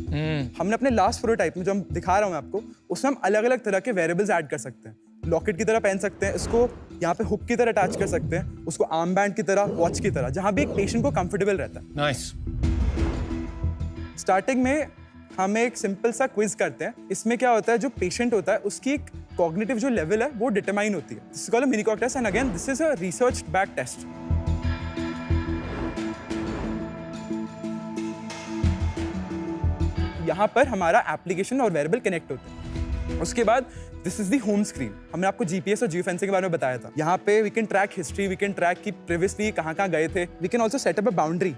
हमने अपने लास्ट प्रोटोटाइप में जो हम दिखा रहा हूँ मैं आपको, उसमें हम अलग अलग तरह के वेरिएबल्स ऐड कर सकते हैं। लॉकेट की तरह पहन सकते हैं, इसको यहाँ पे हुक की तरह अटैच कर सकते हैं, उसको आर्म बैंड की तरह, वॉच की तरह, जहाँ भी एक पेशेंट को कंफर्टेबल रहता है। Nice. स्टार्टिंग में हम एक सिंपल सा क्विज करते हैं। इसमें क्या होता है, जो पेशेंट होता है उसकी एक कॉग्निटिव जो लेवल है वो डिटरमाइन होती है। This is called a mini cog test and again this is a research back test. यहाँ पर हमारा एप्लीकेशन और वेरिएबल कनेक्ट होते हैं। उसके बाद this is the home screen. हमने आपको जीपीएस और जियो फेंसिंग के बारे में बताया था। यहाँ पे we can track history, we can track कि प्रीवियसली कहाँ गए थे। We can also set up a boundary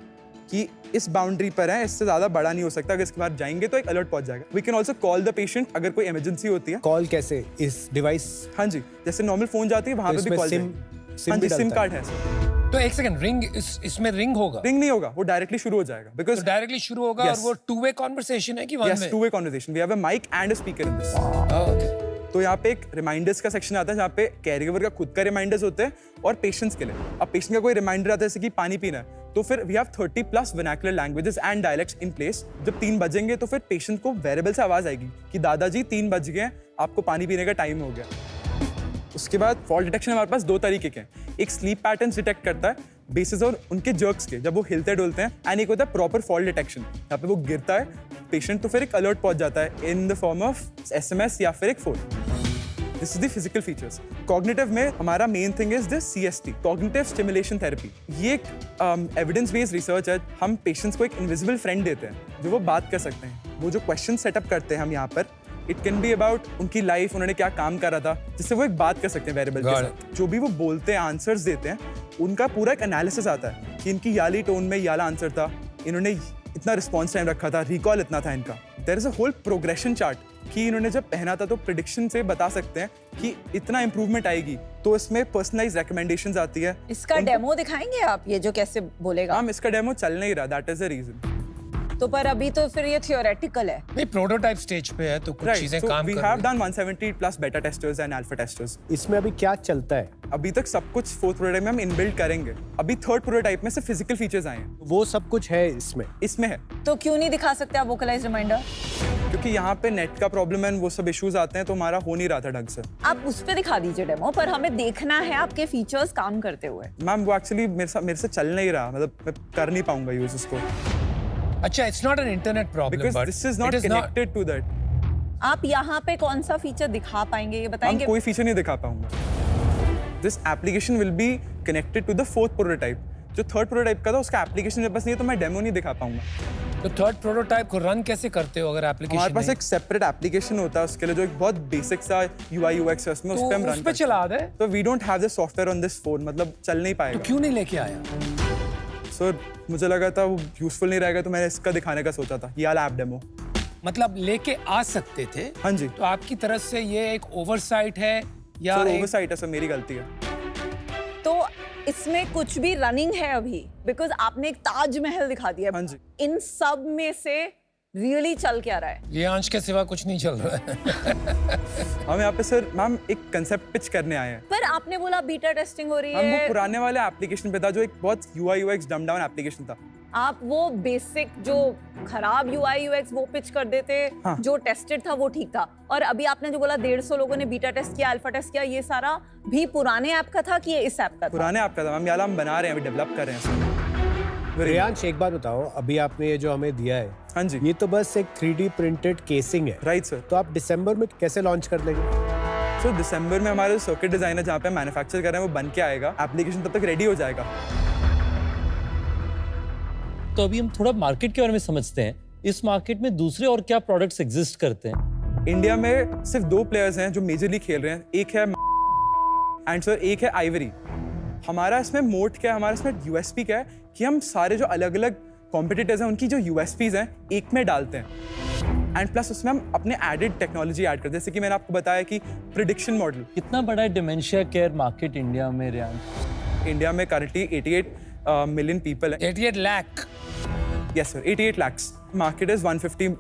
कि इस बाउंड्री पर है, इससे ज्यादा बड़ा नहीं हो सकता, अगर इसके बाद जाएंगे तो एक अलर्ट पहुंच जाएगा। We can also call the patient अगर कोई इमरजेंसी होती है। कॉल कैसे? इस डिवाइस? हाँ जी, जैसे नॉर्मल फोन जाती है वहां पे भी कॉल। सिम कार्ड है। तो एक सेकंड, रिंग इसमें रिंग होगा? रिंग नहीं होगा, वो डायरेक्टली शुरू हो जाएगा। बिकॉज डायरेक्टली शुरू होगा। Yes. और वो टू वे कॉन्वर्सेशन है कि one yes, way? Two way conversation. We have a mic and a speaker in this. Okay. तो यहाँ पे एक रिमाइंडर्स का सेक्शन आता है जहाँ पे कैरीगिवर का खुद का रिमाइंडर्स होते हैं और पेशेंट्स के लिए। अब पेशेंट का कोई रिमाइंडर आता है जैसे कि पानी पीना है, तो फिर we have 30 plus vernacular languages and dialects in place. जब 3 बजेंगे तो फिर पेशेंट को वेरिएबल से आवाज आएगी कि दादाजी 3 बज गए, आपको पानी पीने का टाइम हो गया। उसके बाद फॉल डिटेक्शन हमारे पास 2 तरीके के हैं। एक स्लीप पैटर्न्स डिटेक्ट करता है बेसिस और उनके जर्क्स के, जब वो हिलते डुलते हैं, एंड एक होता है प्रॉपर फॉल डिटेक्शन, यहाँ पे वो गिरता है पेशेंट तो फिर एक अलर्ट पहुंच जाता है in the form of SMS या फिर एक phone. This is the physical features. Cognitive में हमारा main thing is this CST, cognitive stimulation therapy. ये एक एविडेंस बेस्ड रिसर्च है। हम पेशेंट्स को एक इनविजिबल फ्रेंड देते हैं जो वो बात कर सकते हैं। वो जो क्वेश्चन सेटअप करते हैं हम यहाँ पर, इट कैन बी अबाउट उनकी लाइफ, उन्होंने क्या काम करा था, जिससे वो एक बात कर सकते हैं वेरिएबल के साथ। जो भी वो बोलते हैं, आंसर्स देते हैं, उनका पूरा एक एनालिसिस आता है कि इनकी याली टोन में याला आंसर था, इन्होंने इतना रिस्पॉन्स टाइम रखा था, रिकॉल इतना था इनका। There is a whole progression chart कि इन्होंने जब पहना था तो प्रेडिक्शन से बता सकते हैं कि इतना इंप्रूवमेंट आएगी। तो इसमें पर्सनलाइज रिकमेंडेशंस आती है। इसका डेमो दिखाएंगे आप, ये जो कैसे बोलेगा? हम इसका डेमो चल नहीं रहा, दैट इज द रीजन। तो पर अभी तो फिर ये थियोरेटिकल है। नहीं, प्रोटोटाइप स्टेज पे है तो कुछ चीजें काम वी कर हैव रही हैं। डन 170 प्लस बेटा टेस्टर्स एंड अल्फा टेस्टर्स। इसमें अभी क्या चलता है? अभी तक सब कुछ 4th प्रोटोटाइप में हम इनबिल्ड करेंगे। अभी 3rd प्रोटोटाइप में से फिजिकल फीचर्स आए हैं। वो सब कुछ है इसमें है। तो क्यों नहीं दिखा सकते आप वोकलाइज रिमाइंडर? क्योंकि यहाँ पे नेट का प्रॉब्लम है, वो सब इश्यूज आते हैं, तो हमारा हो नहीं रहा था ढंग से। आप उस पे दिखा दीजिए डेमो, पर हमें देखना है आपके फीचर्स काम करते हुए। मैम वो एक्चुअली मेरे से चल नहीं रहा, मतलब मैं कर नहीं पाऊंगा यूज उसको। अच्छा, it's not an internet problem, because this is not connected to that. आप यहाँ पे कौन सा फीचर दिखा पाएंगे, ये बताएंगे? कोई फीचर नहीं दिखा पाऊंगा। This application will be connected to the 4th prototype. जो 3rd प्रोटोटाइप का था उसका एप्लीकेशन मेरे पास नहीं है, तो मैं डेमो नहीं दिखा पाऊंगा। तो 3rd प्रोटोटाइप को रन कैसे करते हो अगर एप्लीकेशन? हमारे पास एक सेपरेट एप्लीकेशन होता है उसके लिए, जो एक बहुत बेसिक सा UI UX है, उसमें उस पे हम रन उस पे चला दे। तो we don't have the software on this phone, मतलब चल नहीं पाएगा। तो क्यों नहीं लेके आया? सर मुझे लगा था वो यूजफुल नहीं रहेगा, तो मैंने इसका दिखाने का सोचा था, ये वाला ऐप डेमो। मतलब लेके आ सकते थे? हाँ जी। तो आपकी तरफ से ये एक ओवरसाइट है या? सर ओवरसाइट है सर, मेरी गलती है। तो इसमें कुछ भी रनिंग है अभी? बिकॉज आपने एक ताजमहल दिखा दिया। हाँ जी। इन सब में से रियली चल क्या रहा है? ये अंश के सिवा कुछ नहीं चल रहा है। हम यहाँ पे सर मैम एक कंसेप्ट पिच करने आए हैं। पर आपने बोला बीटा टेस्टिंग हो रही हम वो है। पुराने वाले एप्लीकेशन पे था जो एक बहुत UI UX डम डाउन एप्लीकेशन था। आप वो बेसिक जो खराब UI UX वो पिच कर देते। हाँ। जो टेस्टेड था वो ठीक था। और अभी आपने जो बोला 150 लोगों ने बीटा टेस्ट किया, अल्फा टेस्ट किया, ये सारा भी पुराने ऐप का था कि ये इस ऐप का था? पुराने ऐप का था मैम, याला हम बना रहे हैं, अभी डेवलप कर रहे हैं। रियांश एक बात बताओ, अभी आपने ये जो हमें दिया है, हाँ जी। ये तो बस एक 3D प्रिंटेड केसिंग है, राइट सर। तो आप दिसंबर में कैसे लॉन्च कर लेंगे? सो दिसंबर में हमारे सर्किट डिजाइनर जहाँ पे मैन्युफैक्चर कर रहे हैं वो बन के आएगा, एप्लीकेशन तब तक रेडी हो जाएगा। तो अभी हम थोड़ा मार्केट के बारे में समझते हैं। इस मार्केट में दूसरे और क्या प्रोडक्ट्स एग्जिस्ट करते हैं? इंडिया में सिर्फ 2 प्लेयर्स हैं जो मेजरली खेल रहे हैं, एक है एंड सर एक है आइवरी। हमारा इसमें मोट क्या है, हमारा इसमें यूएसपी क्या है कि हम सारे जो अलग अलग कॉम्पिटिटर्स हैं उनकी जो यूएसपीज हैं एक में डालते हैं, एंड प्लस उसमें हम अपने एडेड टेक्नोलॉजी ऐड करते हैं। जैसे कि मैंने आपको बताया कि प्रिडिक्शन मॉडल। कितना बड़ा है डिमेंशिया केयर मार्केट इंडिया में रियांश? इंडिया में करंटली 88 मिलियन पीपल है। 88 lakh. Yes sir, 88 lakhs। Market is $150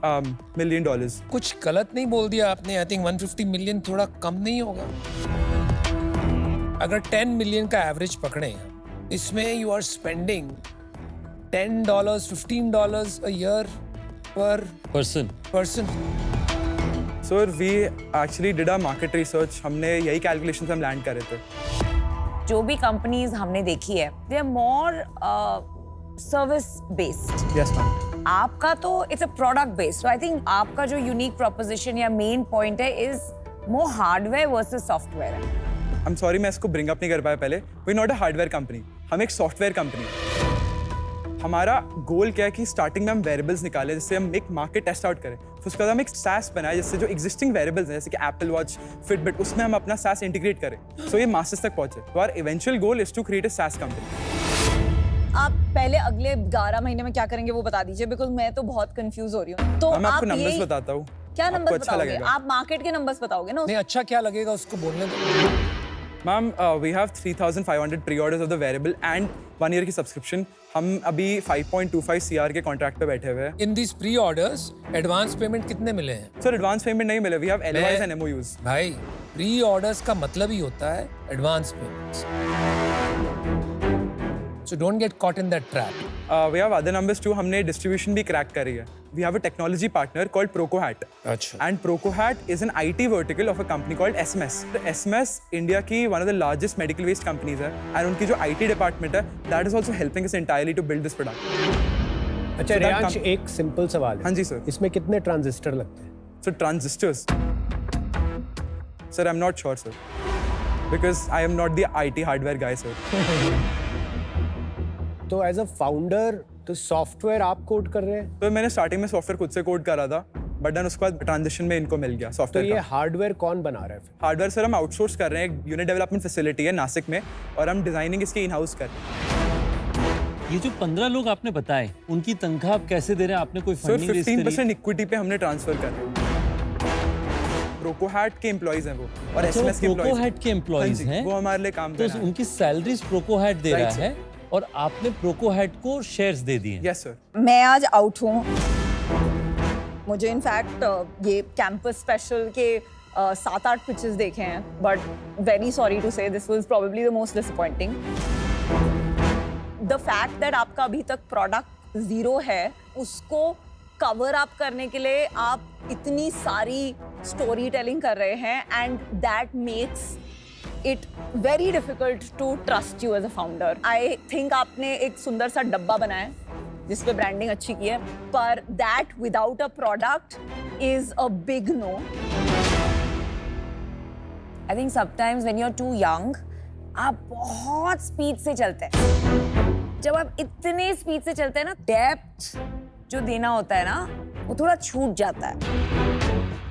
million। कुछ गलत नहीं बोल दिया आपने। आई थिंक 150 मिलियन थोड़ा कम नहीं होगा? अगर 10 मिलियन का एवरेज पकड़े, इसमें you are spending $10, $15 a year per person। Sir we actually did our market research, हमने यही कैलकुलेशन से हम लैंड कर रहे थे। जो भी कंपनीज हमने देखी है, they are more service based. Yes ma'am. आपका तो it's a product based. I think आपका जो यूनिक प्रोपोजिशन या मेन पॉइंट है is more hardware versus software है। आई एम सॉरी मैं इसको ब्रिंग अप नहीं कर पाया पहले। We not a hardware company, हम एक सॉफ्टवेयर कंपनी है। हमारा गोल क्या है कि स्टार्टिंग में हम वेरिएबल्स निकाले, जिससे हम एक मार्केट टेस्ट आउट करें। फिर उसके बाद हम एक SaaS बनाए, जिससे जो एग्जिस्टिंग वेरिएबल्स हैं जैसे कि एप्पल वॉच, फिटबिट, उसमें हम अपना SaaS इंटीग्रेट करें, सो ये मास्टर्स तक पहुंचे। तो our eventual goal is to create a SaaS company. आप पहले अगले 11 महीने में क्या करेंगे वो बता दीजिए, बिकॉज मैं तो बहुत कंफ्यूज हो रही हूँ। तो मैं आपको आप नंबर्स यही- बताता हूँ। क्या आपको नंबर्स अच्छा बताओगे? लगेगा। आप मार्केट के नंबर्स बताओगे ना? नहीं, अच्छा क्या लगेगा उसको बोलने दो। Ma'am we have 3,500 pre orders of the variable and 1 year की सब्सक्रिप्शन। हम अभी 5.25 CR के कॉन्ट्रैक्ट पे बैठे हुए हैं। In this pre orders advance payment कितने मिले हैं? सर एडवांस पेमेंट नहीं मिले, we have LOIs and MOUs। भाई, प्री ऑर्डर्स का मतलब ही होता है advance payments. So don't get caught in that trap. We have other numbers too. हमने डिस्ट्रीब्यूशन भी क्रैक करी है। We have a technology partner called ProcoHat। अच्छा। And ProcoHat is an IT vertical of a company called SMS। SMS India की one of the largest medical waste companies है, and उनकी जो IT department है that is also helping us entirely to build this product. अच्छा रियांश, एक simple सवाल है। हाँ जी सर। इसमें कितने ट्रांजिस्टर लगते हैं? So transistors. Sir, I'm not sure, sir, because I am not the IT hardware guy, sir. तो एज अ फाउंडर तो सॉफ्टवेयर आप कोड कर रहे हैं, तो मैंने स्टार्टिंग में सॉफ्टवेयर खुद से कोड करा था, बट देन उसके बाद ट्रांजिशन में इनको मिल गया तो सॉफ्टवेयर ये का। हार्डवेयर कौन बना रहा है फिर? हार्डवेयर सर हम आउटसोर्स कर रहे हैं, एक यूनिट डेवलपमेंट फैसिलिटी है नासिक में, और हम डिजाइनिंग इसकी इन हाउस कर रहे हैं। ये जो 15 लोग आपने बताए, उनकी तंखा आप कैसे दे रहे हैं? आपने कोई सर फंडिंग रेज करी? 15% इक्विटी पे हमने ट्रांसफर कर ProcoHat के एम्प्लॉइज हैं वो, और अच्छा, SMS के वो एम्प्लॉइज ProcoHat के एम्प्लॉइज हैं, वो हमारे लिए काम तो कर रहे हैं। उनकी सैलरीज ProcoHat दे Right, रहा sir. है, और आपने ProcoHat को शेयर्स दे दिए। Yes sir. मैं आज आउट हूँ। मुझे इनफैक्ट ये कैंपस स्पेशल के 7-8 पिचेस देखे हैं, बट वेरी सॉरी टू से this was probably the most disappointing. The fact that आपका अभी तक प्रोडक्ट 0 है, उसको कवर अप करने के लिए आप इतनी सारी स्टोरी टेलिंग कर रहे हैं, and that makes it very difficult to trust you as a founder. I think आपने एक सुंदर सा डब्बा बनाया है जिस पे ब्रांडिंग अच्छी की है, पर that without a product is a big no. I think sometimes when you are too young, आप बहुत स्पीड से चलते हैं। जब आप इतने स्पीड से चलते हैं ना, डेप्थ जो देना होता है ना, वो थोड़ा छूट जाता है।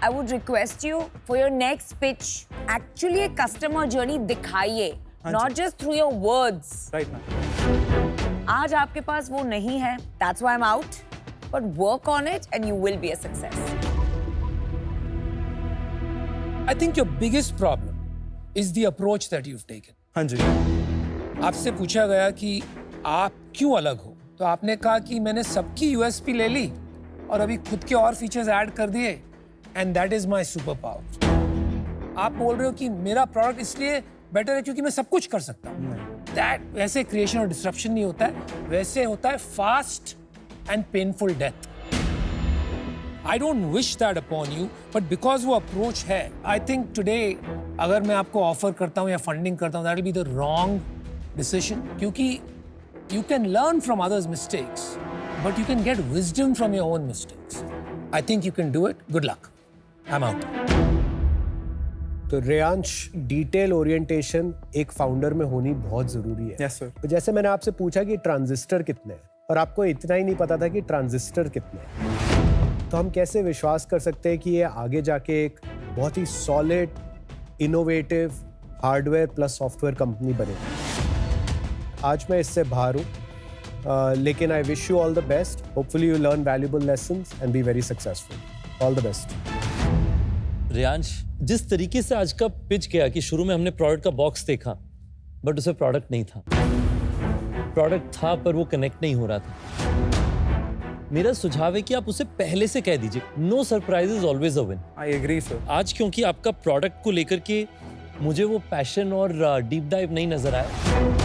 I would request you for your next pitch, actually एक कस्टमर जर्नी दिखाइए, not just through your words. Right ma'am. आज आपके पास वो नहीं है, that's why I am out, but work on it and you will be a success. I think your biggest problem is the approach that you've taken. हाँ जी। आपसे पूछा गया कि आप क्यों अलग हो, तो आपने कहा कि मैंने सबकी USP ले ली और अभी खुद के और फीचर्स ऐड कर दिए, and that is my super power. आप बोल रहे हो कि मेरा प्रोडक्ट इसलिए बेटर है क्योंकि मैं सब कुछ कर सकता हूँ। दैट वैसे क्रिएशन और डिस्ट्रप्शन नहीं होता है, वैसे होता है fast and painful death. I don't wish that upon you, but because वो अप्रोच है, I think today अगर मैं आपको ऑफर करता हूँ या फंडिंग करता हूँ, that will be the wrong decision, क्योंकि You can learn from others' mistakes, but you can get wisdom from your own mistakes. I think you can do it. Good luck. I'm out. तो Reyansh, detail orientation एक founder में होनी बहुत जरूरी है। Yes, sir. तो जैसे मैंने आपसे पूछा कि ट्रांजिस्टर कितने हैं और आपको इतना ही नहीं पता था कि ट्रांजिस्टर कितने हैं, तो हम कैसे विश्वास कर सकते हैं कि ये आगे जाके एक बहुत ही solid, innovative hardware plus software company बनेगी। आज मैं इससे बाहर हूँ, लेकिन I wish you all the best. Hopefully you learn valuable lessons and be very successful. All the best. Riyansh, जिस तरीके से आज का पिच गया कि शुरू में हमने प्रोडक्ट का बॉक्स देखा बट उसे प्रोडक्ट नहीं था, प्रोडक्ट था पर वो कनेक्ट नहीं हो रहा था। मेरा सुझाव है कि आप उसे पहले से कह दीजिए, no surprises always a win. I agree sir. आज क्योंकि आपका प्रोडक्ट को लेकर के मुझे वो पैशन और डीप डाइव नहीं नजर आया,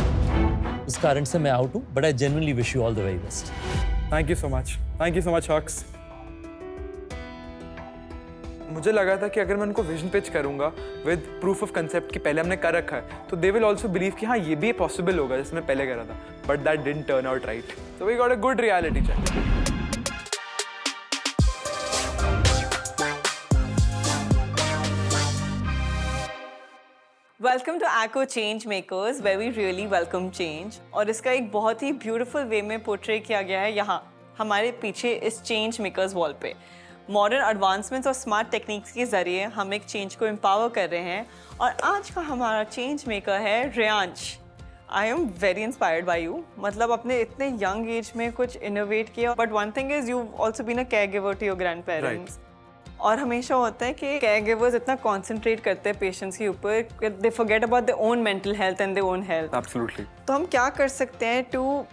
उस कारण से मैं आउट हूं, but I genuinely wish you all the very best. Thank you so much, thank you so much हक्स। मुझे लगा था कि अगर मैं उनको विजन पिच करूंगा विद प्रूफ ऑफ कंसेप्ट कि पहले हमने कर रखा है, तो दे विल आल्सो बिलीव कि हाँ ये भी पॉसिबल होगा जैसे मैं पहले करा था, but that didn't turn out right. So we got a good reality check. Welcome to ACO change makers, where we really welcome change। और इसका एक बहुत ही ब्यूटीफुल वे में पोर्ट्रे किया गया है यहाँ हमारे पीछे इस चेंज मेकर्स वॉल पे। मॉडर्न एडवांसमेंट्स और स्मार्ट टेक्निक्स के जरिए हम एक चेंज को एम्पावर कर रहे हैं, और आज का हमारा चेंज मेकर है Reyansh. I am very inspired by you. मतलब अपने इतने यंग एज में कुछ इनोवेट किया, but one thing is you also been a care giver to your grandparents. और हमेशा होता है कि केयर गिवर्स इतना कॉन्सेंट्रेट करते हैं पेशेंट्स के ऊपर, they forget about their own mental health and their own health. Absolutely. तो हम क्या कर सकते हैं to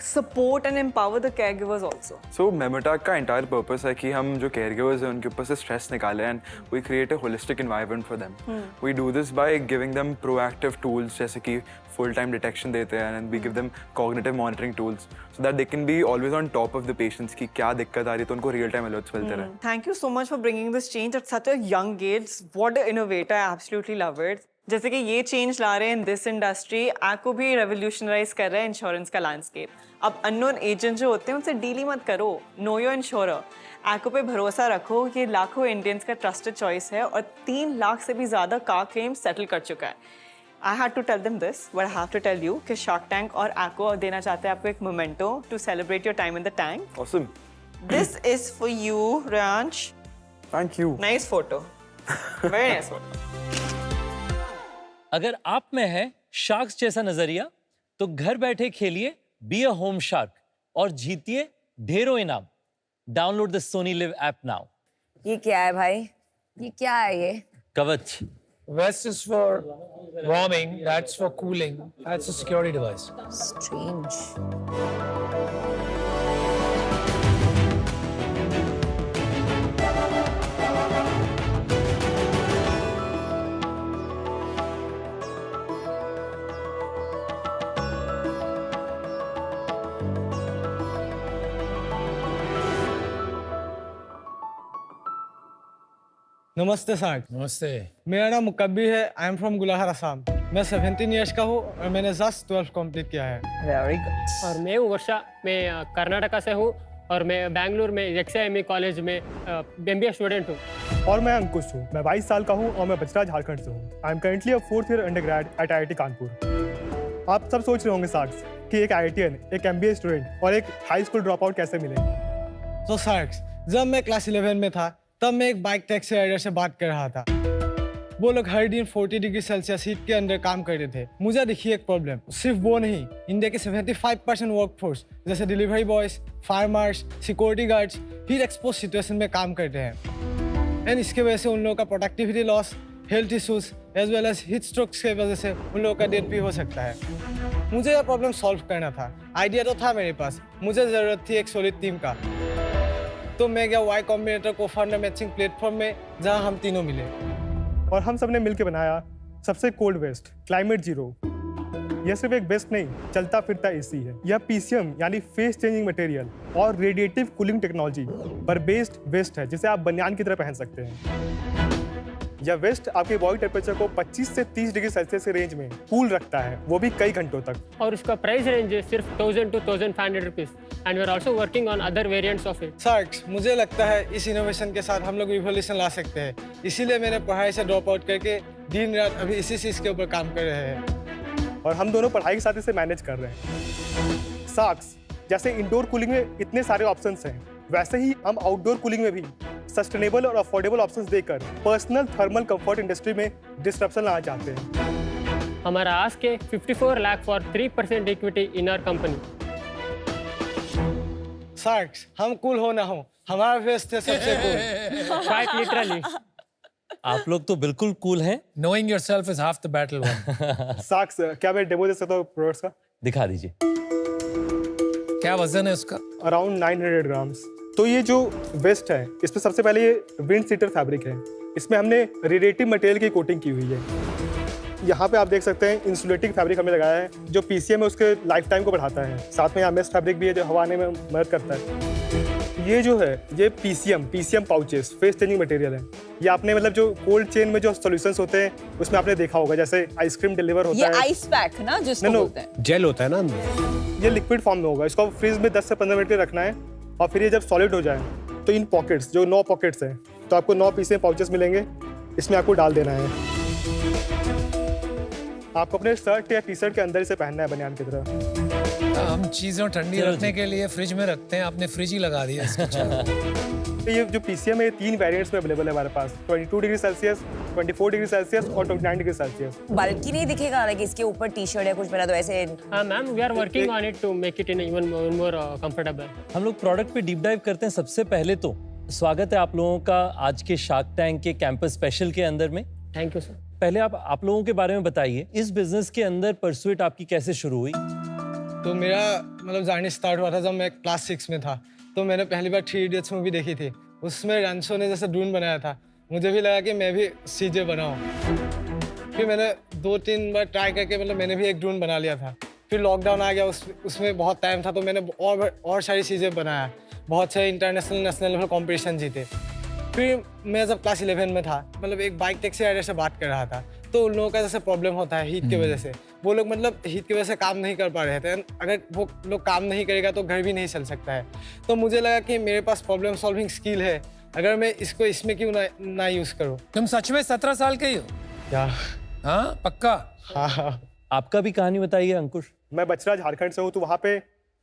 support and empower the caregivers also? So Memotac का entire purpose है कि हम जो caregivers हैं उनके ऊपर से stress निकालें and we create a holistic environment for them. We do this by giving them proactive tools जैसे कि full time detection देते हैं, and we give them cognitive monitoring tools so that they can be always on top of the patients कि क्या दिक्कत आ रही है तो उनको real time alerts मिलते रहें। Thank you so much for bringing this change at such a young age. What an innovator! I absolutely love it. जैसे कि ये चेंज ला रहे हैं इन दिस इंडस्ट्री, ACO भी रेवोल्यूशनराइज कर रहा है इंश्योरेंस का लैंडस्केप। अब अननोन एजेंट जो होते हैं उनसे डील ही मत करो, नो योर इंश्योरर। ACO पे भरोसा रखो, ये लाखों इंडियंस का ट्रस्टेड चॉइस है और 3 लाख से भी ज़्यादा कार क्लेम सेटल कर चुका है। I had to tell them this, but I have to tell you कि शार्क टैंक और ACO देना चाहते हैं आपको एक memento to celebrate your time in the tank. Awesome. This is for you Reyansh. Thank you. Nice photo, very nice photo. अगर आप में है शार्क्स जैसा नजरिया तो घर बैठे खेलिए बी अ होम शार्क और जीतिए ढेरों इनाम। Download the Sony live app now. ये क्या है भाई? ये क्या है ये? कवच। Vest is for warming, that's for cooling, that's a security device. Strange. नमस्ते सार्क। नमस्ते। मेरा नाम मुकब्बी है। आई एम फ्रॉम गुलाहर असम। मैं 17 ईयर्स का हूँ और मैंने जस्ट 12 कंप्लीट किया है। Very good. और मैं हूँ वर्षा, मैं कर्नाटका से हूँ और मैं बेंगलुरु में XIME कॉलेज में MBA स्टूडेंट हूँ। और मैं अंकुश हूँ, मैं 22 साल का हूँ और मैं बचरा झारखंड से हूँ। I am currently a 4th year undergrad at IIT Kanpur. आप सब सोच रहे होंगे सार्क्स कि एक IITian, एक MBA स्टूडेंट और एक हाई स्कूल ड्रॉप आउट कैसे मिले। तो सार्क्स, जब मैं क्लास 11 में था तब मैं एक बाइक टैक्सी राइडर से बात कर रहा था। वो लोग हर दिन 40 डिग्री सेल्सियस हीट के अंदर काम कर रहे थे। मुझे दिखी एक प्रॉब्लम, सिर्फ वो नहीं, इंडिया के 75% वर्कफोर्स जैसे delivery boys, farmers, security guards heat expose situation में काम करते हैं। एंड इसके वजह से उन लोगों का productivity loss, health issues as well as heat strokes की वजह से उन लोगों का डेथ भी हो सकता है। मुझे यह प्रॉब्लम सॉल्व करना था। आइडिया तो था मेरे पास, मुझे ज़रूरत थी एक सॉलिड टीम का। तो मैं गया Y कॉम्बिनेटर को फाउंडर मैचिंग प्लेटफॉर्म में, जहां हम तीनों मिले और हम सब ने मिलकर बनाया सबसे कोल्ड वेस्ट क्लाइमेट जीरो। यह सिर्फ एक वेस्ट नहीं, चलता फिरता AC है। यह PCM यानी फेस चेंजिंग मटेरियल और रेडिएटिव कूलिंग टेक्नोलॉजी पर बेस्ड वेस्ट है, जिसे आप बनियान की तरह पहन सकते हैं। यह वेस्ट आपके बॉडी टेम्परेचर को 25 से 30 डिग्री सेल्सियस के रेंज में कूल रखता है, वो भी कई घंटों तक। और उसका प्राइस रेंज है सिर्फ 1000 to 1500 rupees and we are also working on other variants of it. Sharks, मुझे लगता है इस इनोवेशन के साथ हम लोग रिवॉल्यूशन ला सकते हैं, इसीलिए मैंने पढ़ाई से ड्रॉप आउट करके दिन रात अभी इसी चीज़ के ऊपर काम कर रहे हैं और हम दोनों पढ़ाई के साथ इसे मैनेज कर रहे हैं। सार्क्स, जैसे इंडोर कूलिंग में इतने सारे ऑप्शंस हैं, वैसे ही हम आउटडोर कूलिंग में भी सस्टेनेबल और अफोर्डेबल ऑप्शंस देकर पर्सनल थर्मल कंफर्ट इंडस्ट्री में डिस्ट्रप्शन लाना चाहते हैं। हमारा आस्क है 54 lakh for 3% equity in our company. Sharks, हम कूल हो ना हो, हमारा फेस्ट है सबसे कूल। Quite literally. आप लोग तो बिल्कुल कूल हैं। Knowing yourself is half the battle one. सार्क्स, क्या मैं डेमो दे सकता हूँ प्रोडक्ट्स का? दिखा दीजिए। क्या वजन है उसका? Around 900 grams. तो ये जो वेस्ट है, इसमें सबसे पहले ये विंड सीटर फैब्रिक है। इसमें हमने रेडिएटिव मटेरियल की कोटिंग की हुई है। यहाँ पे आप देख सकते हैं इंसुलेटिंग फैब्रिक हमने लगाया है, जो पीसीएम है उसके लाइफ टाइम को बढ़ाता है। साथ में यहाँ मेश फैब्रिक भी है जो हवा आने में मदद करता है। ये जो है ये PCM pouches face changing material है। ये आपने मतलब जो कोल्ड चेन में जो सॉल्यूशंस होते हैं उसमें आपने देखा होगा, जैसे आइसक्रीम डिलीवर होता है। ये आइस पैक ना जिसको बोलते हैं, जेल होता है ना अंदर। ये लिक्विड फॉर्म में होगा, इसको फ्रीज में 10 से 15 मिनट के रखना है और फिर ये जब सॉलिड हो जाए तो इन पॉकेट्स, जो 9 पॉकेट्स हैं, तो आपको 9 पीसीएम पाउचेस मिलेंगे, इसमें आपको डाल देना है। आपको अपने शर्ट या टी शर्ट के अंदर इसे पहनना है बनियान की तरह। हम चीजें ठंडी रखने के लिए फ्रिज में रखते हैं, आपने फ्रिज ही लगा दिया इसके चारों। ये जो पीसीएम है 3 वेरिएंट्स में अवेलेबल है हमारे पास, 22 डिग्री सेल्सियस, 24 डिग्री सेल्सियस और 29 डिग्री सेल्सियस। बल्कि नहीं दिखेगा, लाइक इसके ऊपर टी शर्ट या कुछ पहना तो ऐसे। हाँ ma'am, we are working on it to make it in even more comfortable. हम लोग प्रोडक्ट पे डीप डाइव करते हैं। सबसे पहले तो स्वागत है आप लोगों का आज के शार्क टैंक के कैंपस स्पेशल के अंदर में। Thank you sir. पहले आप लोगों के बारे में बताइए, इस बिजनेस के अंदर परसुइट आपकी कैसे शुरू हुई? तो मेरा मतलब जर्नी स्टार्ट हुआ था जब मैं क्लास 6 में था। तो मैंने पहली बार 3 इडियट्स मूवी देखी थी, उसमें रंशो ने जैसे ड्रोन बनाया था, मुझे भी लगा कि मैं भी सीजे बनाऊं। फिर मैंने 2-3 बार ट्राई करके मतलब मैंने भी एक ड्रोन बना लिया था। फिर लॉकडाउन आ गया, उसमें बहुत टाइम था तो मैंने और सारी चीज़ें बनाया, बहुत सारे इंटरनेशनल नेशनल लेवल कॉम्पिटिशन जीते। फिर मैं जब क्लास 11 में था, मतलब एक बाइक टैक्सी राइडर से बात कर रहा था, तो उन लोगों का जैसे प्रॉब्लम होता है हीट की वजह से, वो लोग मतलब हीट की वजह से काम नहीं कर पा रहे थे। अगर वो लोग काम नहीं करेगा तो घर भी नहीं चल सकता है। तो मुझे लगा कि मेरे पास प्रॉब्लम सॉल्विंग स्किल है, अगर मैं इसको इसमें क्यों ना यूज़ करूँ। तुम सच में 17 साल के ही हो? क्या? हाँ पक्का? हाँ। आपका भी कहानी बताइए अंकुश। मैं बचरा झारखंड से हूँ, तो वहाँ पे